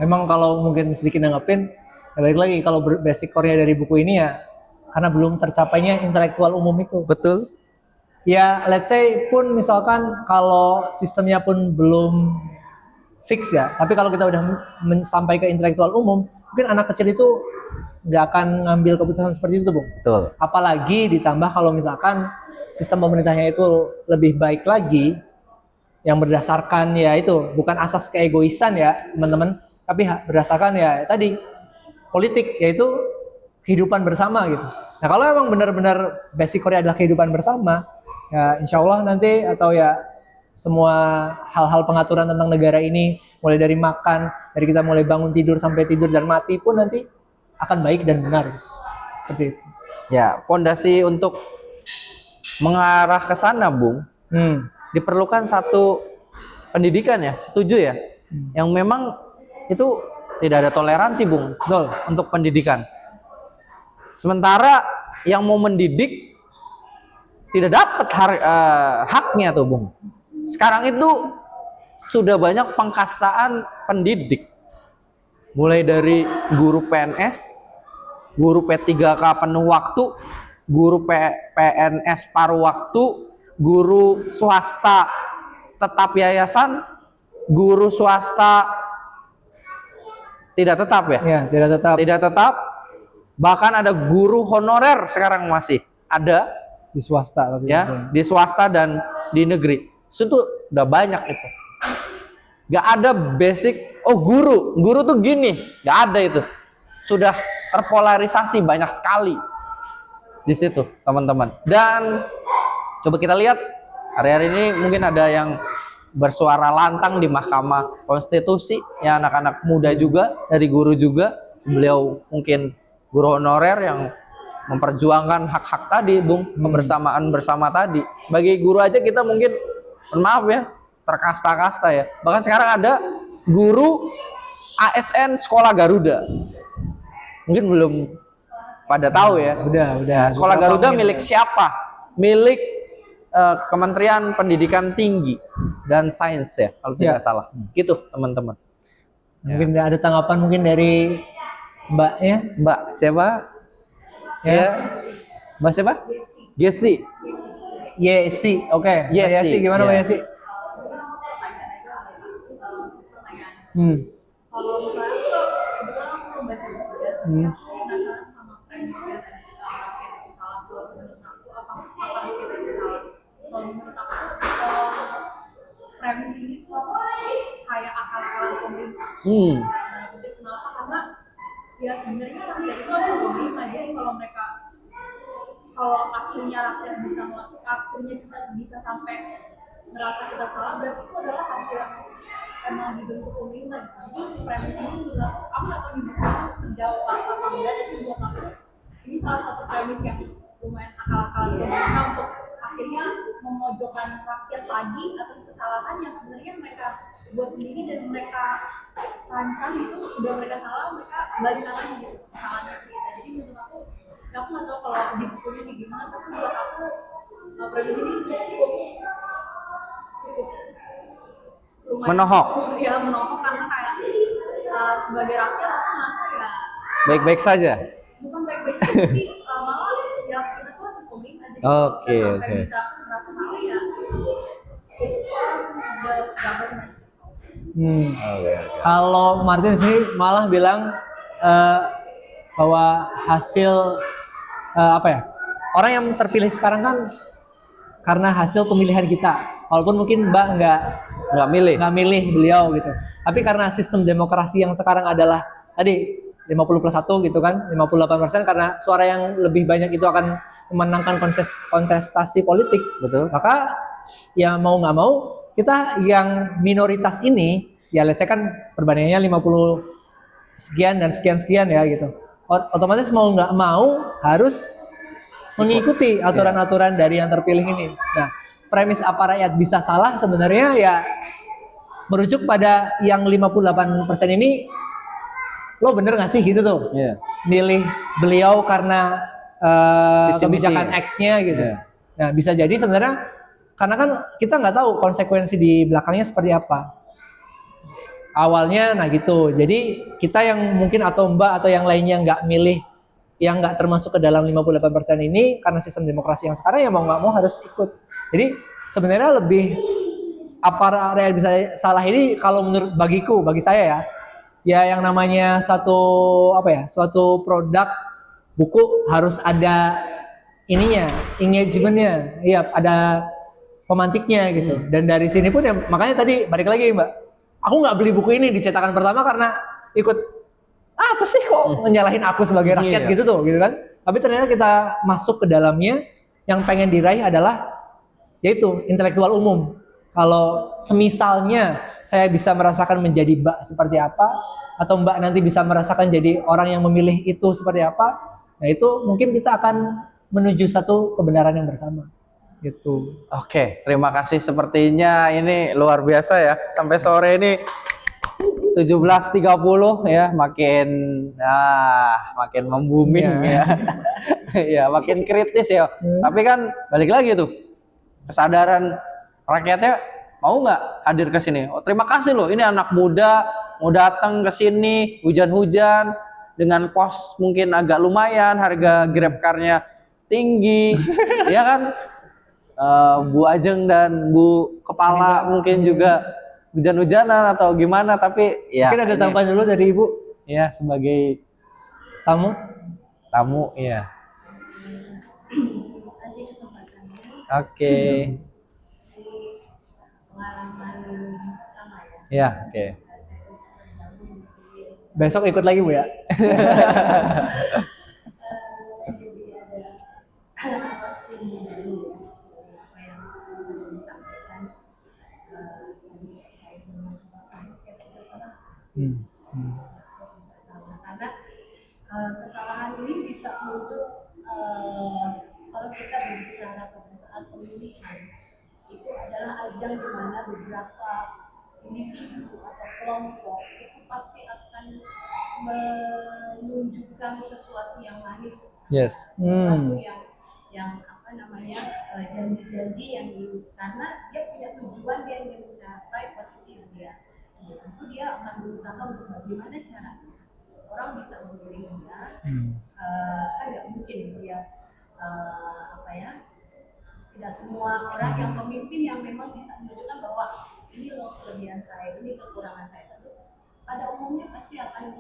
Memang kalau mungkin sedikit nanggepin, ya balik lagi kalau basic core dari buku ini ya karena belum tercapainya intelektual umum itu. Betul. Ya let's say pun misalkan kalau sistemnya pun belum fix ya, tapi kalau kita udah sampai ke intelektual umum, mungkin anak kecil itu nggak akan ngambil keputusan seperti itu, Bung. Betul. Apalagi ditambah kalau misalkan sistem pemerintahnya itu lebih baik lagi, yang berdasarkan ya itu bukan asas keegoisan ya teman-teman, tapi berdasarkan ya tadi politik, yaitu kehidupan bersama gitu. Nah kalau emang benar-benar basic core adalah kehidupan bersama, ya insya Allah nanti atau ya semua hal-hal pengaturan tentang negara ini, mulai dari makan, dari kita mulai bangun tidur sampai tidur dan mati pun nanti akan baik dan benar. Seperti itu. Ya, fondasi untuk mengarah ke sana, Bung, diperlukan satu pendidikan ya, setuju ya? Yang memang itu tidak ada toleransi, Bung, Betul. untuk pendidikan. Sementara yang mau mendidik tidak dapat haknya tuh, Bung. Sekarang itu sudah banyak pengkastaan pendidik. Mulai dari guru PNS, guru P3K penuh waktu, guru PNS paruh waktu, guru swasta tetap yayasan, guru swasta tidak tetap ya? Ya, tidak tetap. Tidak tetap. Bahkan ada guru honorer sekarang masih ada Di swasta tapi ya, di swasta dan di negeri. Itu udah banyak itu. Gak ada basic, oh guru tuh gini, gak ada itu. Sudah terpolarisasi banyak sekali di situ, teman-teman. Dan coba kita lihat hari-hari ini mungkin ada yang bersuara lantang di Mahkamah Konstitusi, ya anak-anak muda juga, dari guru juga. Beliau mungkin guru honorer yang memperjuangkan hak-hak tadi, Bung, kebersamaan bersama tadi. Sebagai guru aja kita mungkin, maaf ya, terkasta-kasta ya. Bahkan sekarang ada guru ASN Sekolah Garuda. Mungkin belum pada tahu ya. Udah. Sekolah Garuda milik siapa? Milik Kementerian Pendidikan Tinggi dan Sains ya, kalau tidak salah. Gitu, teman-teman. Mungkin ada tanggapan mungkin dari Mbaknya. Mbak siapa? Ya. Mbak siapa? Gesi. Yesi, oke. Yesi, Yesi gimana Mbak ya. Yesi? Kalau misalnya kebetulan aku membaca buku ya, penasaran sama premisnya tadi, rakyat itu salah. Kalau menurut aku, apa kita itu salah? Kalau menurut aku, premis ini tuh kayak akal-akalan pemerintah. Kenapa? Karena ya sebenarnya rakyat itu harus pemerintah. Jadi kalau akhirnya rakyat bisa sampai merasa kita salah, berarti itu adalah hasil yang emang dibentuk pemerintah gitu. Jadi premis ini juga aku nggak tahu di buku itu terjawab apa enggak, tapi buat aku ini salah satu premis yang lumayan akal-akalan pemerintah untuk akhirnya memojokkan rakyat lagi atas kesalahan yang sebenarnya mereka buat sendiri dan mereka rancang itu. Udah mereka salah, mereka balik lagi gitu kesalahannya kita. Jadi menurut aku nggak tahu kalau di bukunya kayak gimana, tapi buat aku premis ini cukup lumayan Menohok. Ya menohok karena kayak sebagai rakyat aku merasa ya Baik-baik saja. bukan baik-baik tapi malah ya kita tuh masih pemerintah, jadi Oke, sampai oke. bisa merasa salah ya it's the government. Kalau Martin sih malah bilang bahwa hasil orang yang terpilih sekarang kan karena hasil pemilihan kita, walaupun mungkin Mbak nggak Nggak milih. milih beliau gitu, tapi karena sistem demokrasi yang sekarang adalah tadi 50 plus 1 gitu kan, 58% karena suara yang lebih banyak itu akan memenangkan kontestasi politik. Betul. Maka ya mau nggak mau kita yang minoritas ini ya let's say kan perbandingannya 50 sekian dan sekian ya gitu. Otomatis mau nggak mau harus mengikuti aturan-aturan dari yang terpilih ini. Nah, premis apa rakyat bisa salah sebenarnya ya merujuk pada yang 58% ini, lo bener nggak sih gitu tuh? Iya. Milih beliau karena Visi misi. kebijakan X-nya gitu. Iya. Nah, bisa jadi sebenarnya karena kan kita nggak tahu konsekuensi di belakangnya seperti apa. Awalnya, nah gitu. Jadi kita yang mungkin atau Mbak atau yang lainnya nggak milih, yang nggak termasuk ke dalam 58% ini karena sistem demokrasi yang sekarang ya mau nggak mau harus ikut. Jadi sebenarnya lebih apa rakyat bisa salah ini kalau menurut bagi saya ya yang namanya suatu produk buku harus ada ininya, engagementnya, iya ada pemantiknya gitu. Dan dari sini pun ya makanya tadi balik lagi Mbak, aku nggak beli buku ini di cetakan pertama karena ikut apa sih kok nyalahin aku sebagai rakyat gitu tuh gitu kan. Tapi ternyata kita masuk ke dalamnya yang pengen diraih adalah yaitu intelektual umum. Kalau semisalnya saya bisa merasakan menjadi Mbak seperti apa, atau Mbak nanti bisa merasakan jadi orang yang memilih itu seperti apa, nah itu mungkin kita akan menuju satu kebenaran yang bersama. Gitu. Oke, terima kasih. Sepertinya ini luar biasa ya. Sampai sore ini 17.30 ya, makin membuming ya. Ya, makin kritis ya. Tapi kan balik lagi tuh. Kesadaran rakyatnya mau nggak hadir ke sini? Oh, terima kasih loh. Ini anak muda mau datang ke sini hujan-hujan dengan kos mungkin agak lumayan, harga Grab car-nya tinggi, ya kan? Bu Ajeng dan Bu Kepala mungkin juga hujan-hujanan atau gimana, tapi ya mungkin ada tambahan dulu dari Ibu ya sebagai tamu ya. Terima kasih kesempatannya. Oke. Pengalaman pertama ya. Ya, oke. Saya bisa bergabung di sini. besok ikut lagi Bu ya. Jadi ada ini dulu ya, apa yang sudah disampaikan tadi terkait dengan rakyat kita salah pasti bisa salah karena kesalahan ini bisa muncul kalau kita berbicara pada saat pemilihan itu adalah ajang di mana beberapa individu atau kelompok itu pasti akan menunjukkan sesuatu yang manis, Yes. sesuatu yang apa namanya janji-janji yang karena dia punya tujuan, dia ingin mencapai posisi dia. Tentu dia akan berusaha untuk bagaimana caranya orang bisa memilih dia. Kan nggak mungkin dia tidak semua orang yang pemimpin yang memang bisa menunjukkan bahwa ini loh kelebihan saya, ini kekurangan saya. Pada umumnya pasti akan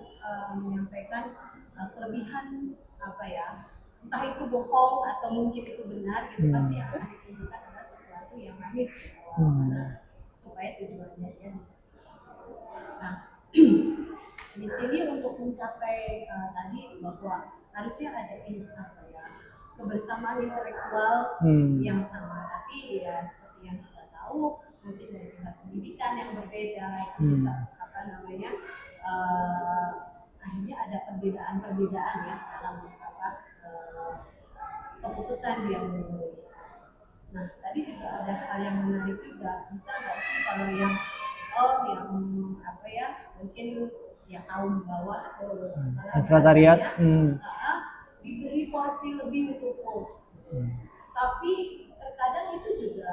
menyampaikan kelebihan entah itu bohong atau mungkin itu benar, itu pasti akan ditunjukkan adalah sesuatu yang manis supaya tujuannya dia bisa. Nah, di sini untuk mencapai tadi bahwa harusnya ada kebersamaan intelektual yang sama, tapi ya seperti yang kita tahu mungkin dari tingkat pendidikan yang berbeda itu bisa akhirnya ada perbedaan ya dalam keputusan dia memilih. Nah, tadi juga ada hal yang menarik juga, bisa nggak sih kalau yang mungkin yang kaum bawah atau Infratariat diberi porsi lebih untuk vote. Tapi terkadang itu juga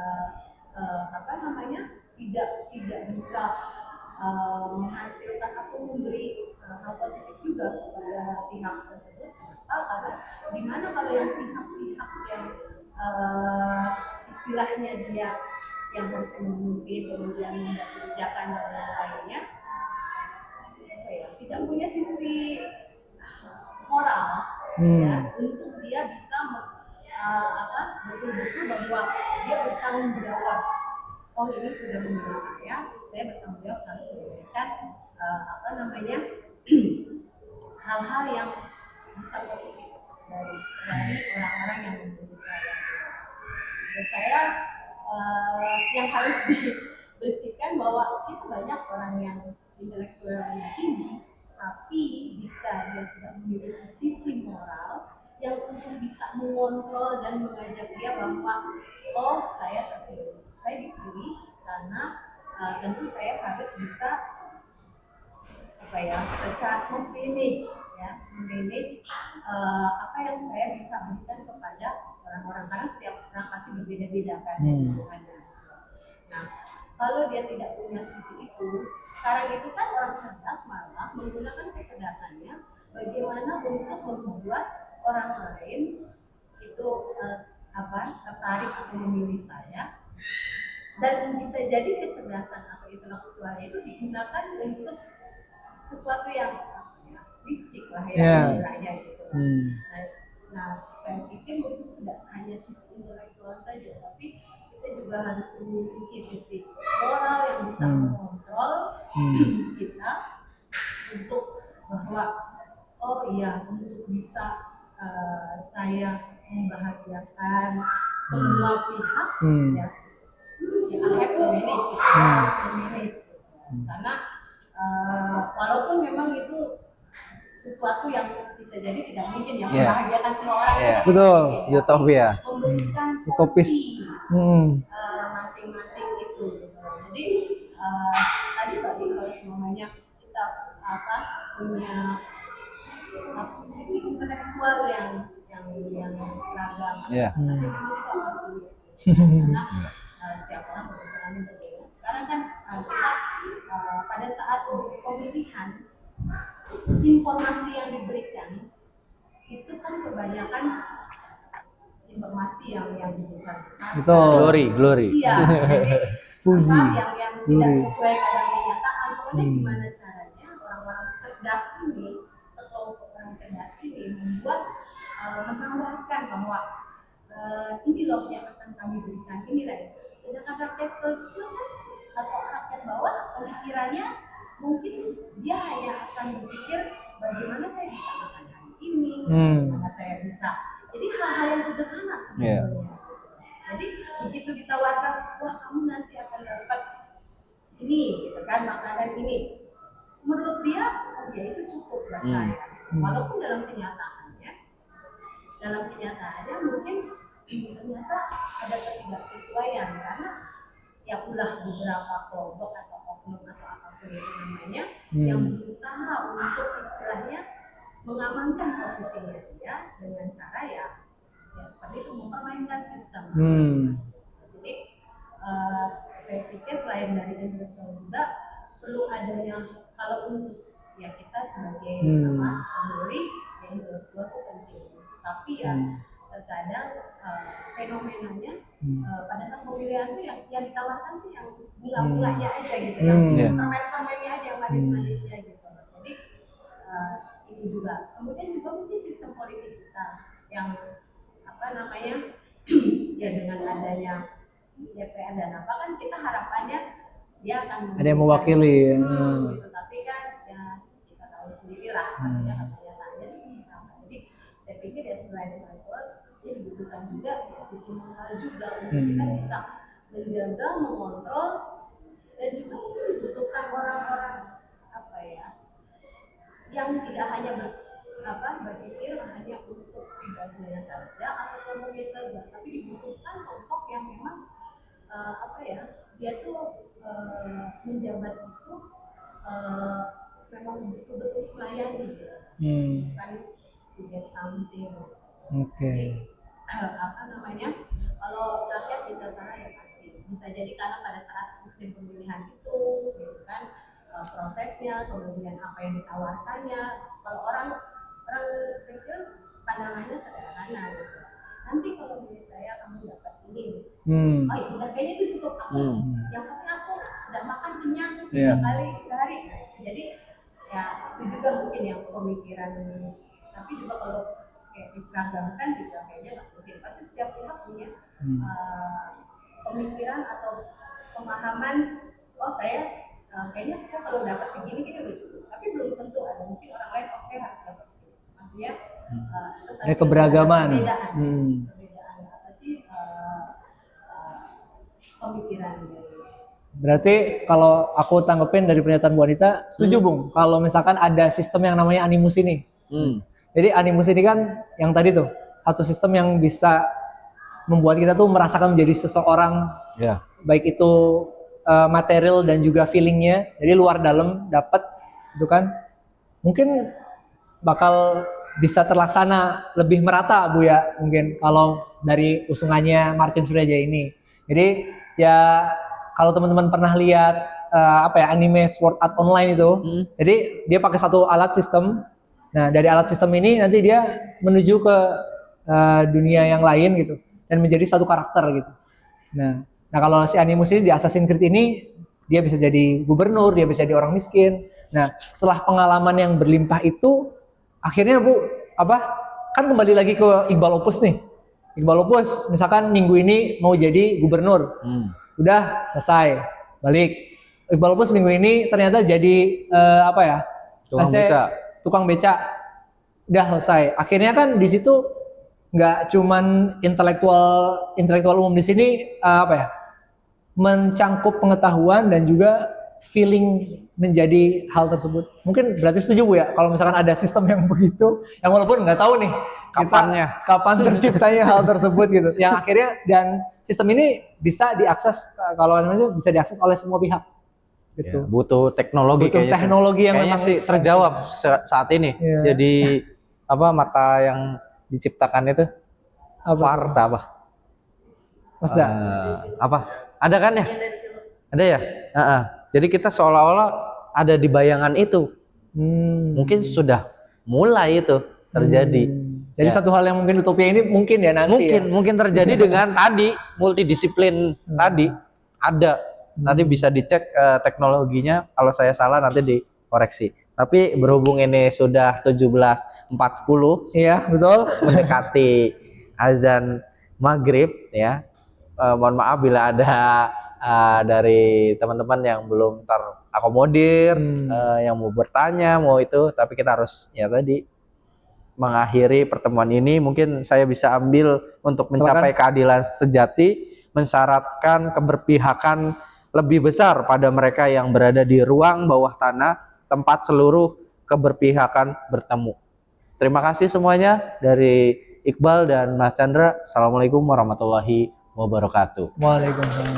tidak bisa menghasilkan atau memberi hal positif juga kepada pihak tersebut. Karena dimana kalau yang pihak-pihak yang istilahnya dia yang harus memimpin kemudian membuat kebijakan dan lain-lainnya tidak punya sisi moral ya, untuk dia bisa betul-betul bahwa dia bertanggung jawab. Oh, ini sudah memilih saya bertanggung jawab harus memberikan hal-hal yang bisa positif dari orang-orang yang memilih saya. Menurut saya yang harus dibersihkan bahwa kita banyak orang yang intelektualnya tinggi, tapi jika dia tidak memiliki sisi moral yang untuk bisa mengontrol dan mengajak dia bahwa oh saya terpilih, saya dipilih karena tentu saya harus bisa apa ya secara memanage apa yang saya bisa berikan kepada orang-orang karena setiap orang pasti berbeda-beda kan kebutuhannya. Nah kalau dia tidak punya sisi itu, sekarang itu kan orang cerdas malah menggunakan kecerdasannya bagaimana untuk membuat orang lain itu tertarik atau memilih saya, dan bisa jadi kecerdasan atau intelektualnya itu digunakan untuk sesuatu yang licik lah ya istilahnya gitu. Nah, saya pikir itu tidak hanya sisi intelektual saja, tapi kita juga harus memiliki sisi moral yang bisa mengontrol kita untuk bahwa oh iya untuk bisa saya membahagiakan semua pihak ya I have to manage gitu, harus manage gitu. Karena walaupun memang itu sesuatu yang bisa jadi tidak mungkin yang membahagiakan semua orang betul utopia memberikan utopis masing-masing itu gitu. Jadi tadi kalau semuanya kita punya sisi intelektual yang seragam tapi memang itu agak sulit karena setiap orang berpikirannya berbeda. Sekarang kan kita pada saat pemilihan informasi yang diberikan itu kan kebanyakan informasi yang besar-besar. Betul. Glory. Iya. Jadi Fuzi. yang tidak sesuai kadang kenyataan. Pokoknya gimana caranya orang-orang cerdas ini, sekelompok orang cerdas ini membuat menggambarkan bahwa ini loh yang akan kami berikan ini lah. Sedangkan rakyat kecil kan atau rakyat bawah pemikirannya mungkin dia hanya akan berpikir bagaimana saya bisa makan hari ini, bagaimana saya bisa. Jadi hal-hal yang sederhana sebenarnya. Jadi begitu ditawarkan, wah kamu nanti akan dapat ini, gitu kan makanan ini. Menurut dia, oh ya itu cukup buat saya. Walaupun dalam kenyataannya mungkin ternyata ada ketidaksesuaian karena ya ulah beberapa kelompok atau oknum atau apapun itu namanya yang berusaha untuk istilahnya mengamankan posisinya dia dengan cara ya seperti itu mempermainkan sistem. Jadi saya pikir selain dari intelektual juga perlu adanya kalau untuk ya kita sebagai pemilih ya intelektual itu penting. Tapi ya terkadang fenomenanya pada saat pemilihan itu yang ditawarkan tuh yang bunga-bunganya aja gitu, yang permen-permennya aja, yang manis-manisnya gitu. Jadi ini juga. Kemudian juga mungkin sistem politik kita yang ya dengan adanya DPR dan apa kan kita harapannya dia akan ada yang mewakili gitu. Tapi kan ya kita tahu sendiri lah maksudnya kenyataannya seperti apa. Jadi saya pikir ya selain intelektual dia dibutuhkan juga ya sisi moral juga untuk kita bisa menjaga, mengontrol dan juga dibutuhkan orang-orang yang tidak hanya berpikir hanya untuk pribadinya saja atau kelompoknya saja, tapi dibutuhkan sosok yang memang dia tuh menjabat itu memang betul-betul melayani gitu. Bukan to get something. Jadi, kalau rakyat bisa salah ya pasti bisa jadi karena pada saat sistem pemilihan itu gitu kan prosesnya, kemudian apa yang ditawarkannya. Kalau orang kecil pandangannya sederhana gitu. Nanti kalau milih saya kamu dapat ini. Oh ya udah kayaknya itu cukup aku. Yang penting aku udah makan kenyang 3 kali sehari. Jadi ya itu juga mungkin yang pemikiran. Tapi juga kalau kayak diseragamkan juga kayaknya nggak mungkin. Pasti setiap pihak punya pemikiran atau pemahaman. Oh saya kayaknya saya kalau dapat segini kayaknya udah cukup, tapi belum tentu ada mungkin orang lain saya harus dapat Ada keberagaman. perbedaan. Hmm. Perbedaan apa sih pemikiran dari Berarti kalau aku tanggepin dari pernyataan Bu Anita, setuju Bung, kalau misalkan ada sistem yang namanya animus ini. Hmm. Jadi animus ini kan yang tadi tuh, satu sistem yang bisa membuat kita tuh merasakan menjadi seseorang, Ya. baik itu material dan juga feelingnya, jadi luar dalam dapat, itu kan, mungkin bakal bisa terlaksana lebih merata Bu ya, mungkin kalau dari usungannya Martin Suryaja ini. Jadi ya kalau teman-teman pernah lihat anime Sword Art Online itu, jadi dia pakai satu alat sistem. Nah dari alat sistem ini nanti dia menuju ke dunia yang lain gitu dan menjadi satu karakter gitu. Nah kalau si Animus ini di Assassin's Creed ini dia bisa jadi gubernur, dia bisa jadi orang miskin. Nah setelah pengalaman yang berlimpah itu akhirnya Bu kan kembali lagi ke Iqbal Opus nih. Iqbal Opus misalkan minggu ini mau jadi gubernur. Udah selesai, balik. Iqbal Opus minggu ini ternyata jadi tukang beca. Udah selesai. Akhirnya kan di situ nggak cuman intelektual umum di sini mencangkup pengetahuan dan juga feeling menjadi hal tersebut. Mungkin berarti setuju Bu ya kalau misalkan ada sistem yang begitu, yang walaupun nggak tahu nih kapan terciptanya hal tersebut gitu. Yang akhirnya dan sistem ini bisa diakses bisa diakses oleh semua pihak. Gitu. Ya, butuh teknologi butuh teknologi yang kayaknya memang sih terjawab saat ini. Iya. Jadi mata yang diciptakan itu Farta apa? Mas Da? Ada kan ya? yang dari film. Ada ya? Jadi kita seolah-olah ada di bayangan itu. Mungkin sudah mulai itu terjadi. Jadi Ya. satu hal yang mungkin utopia ini mungkin ya nanti. Mungkin terjadi dengan tadi multidisiplin tadi ada. Nanti bisa dicek teknologinya. Kalau saya salah nanti dikoreksi. Tapi berhubung ini sudah 17.40, Iya, betul. mendekati azan maghrib ya. Mohon maaf bila ada dari teman-teman yang belum terakomodir, yang mau bertanya, mau itu, tapi kita harus ya tadi mengakhiri pertemuan ini. Mungkin saya bisa ambil untuk mencapai keadilan sejati, mensyaratkan keberpihakan lebih besar pada mereka yang berada di ruang bawah tanah, tempat seluruh keberpihakan bertemu. Terima kasih semuanya dari Iqbal dan Mas Chandra. Assalamualaikum warahmatullahi wabarakatuh. Waalaikumsalam.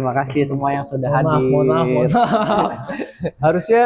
Makasih semua yang sudah hadir. Mohon maaf. Harusnya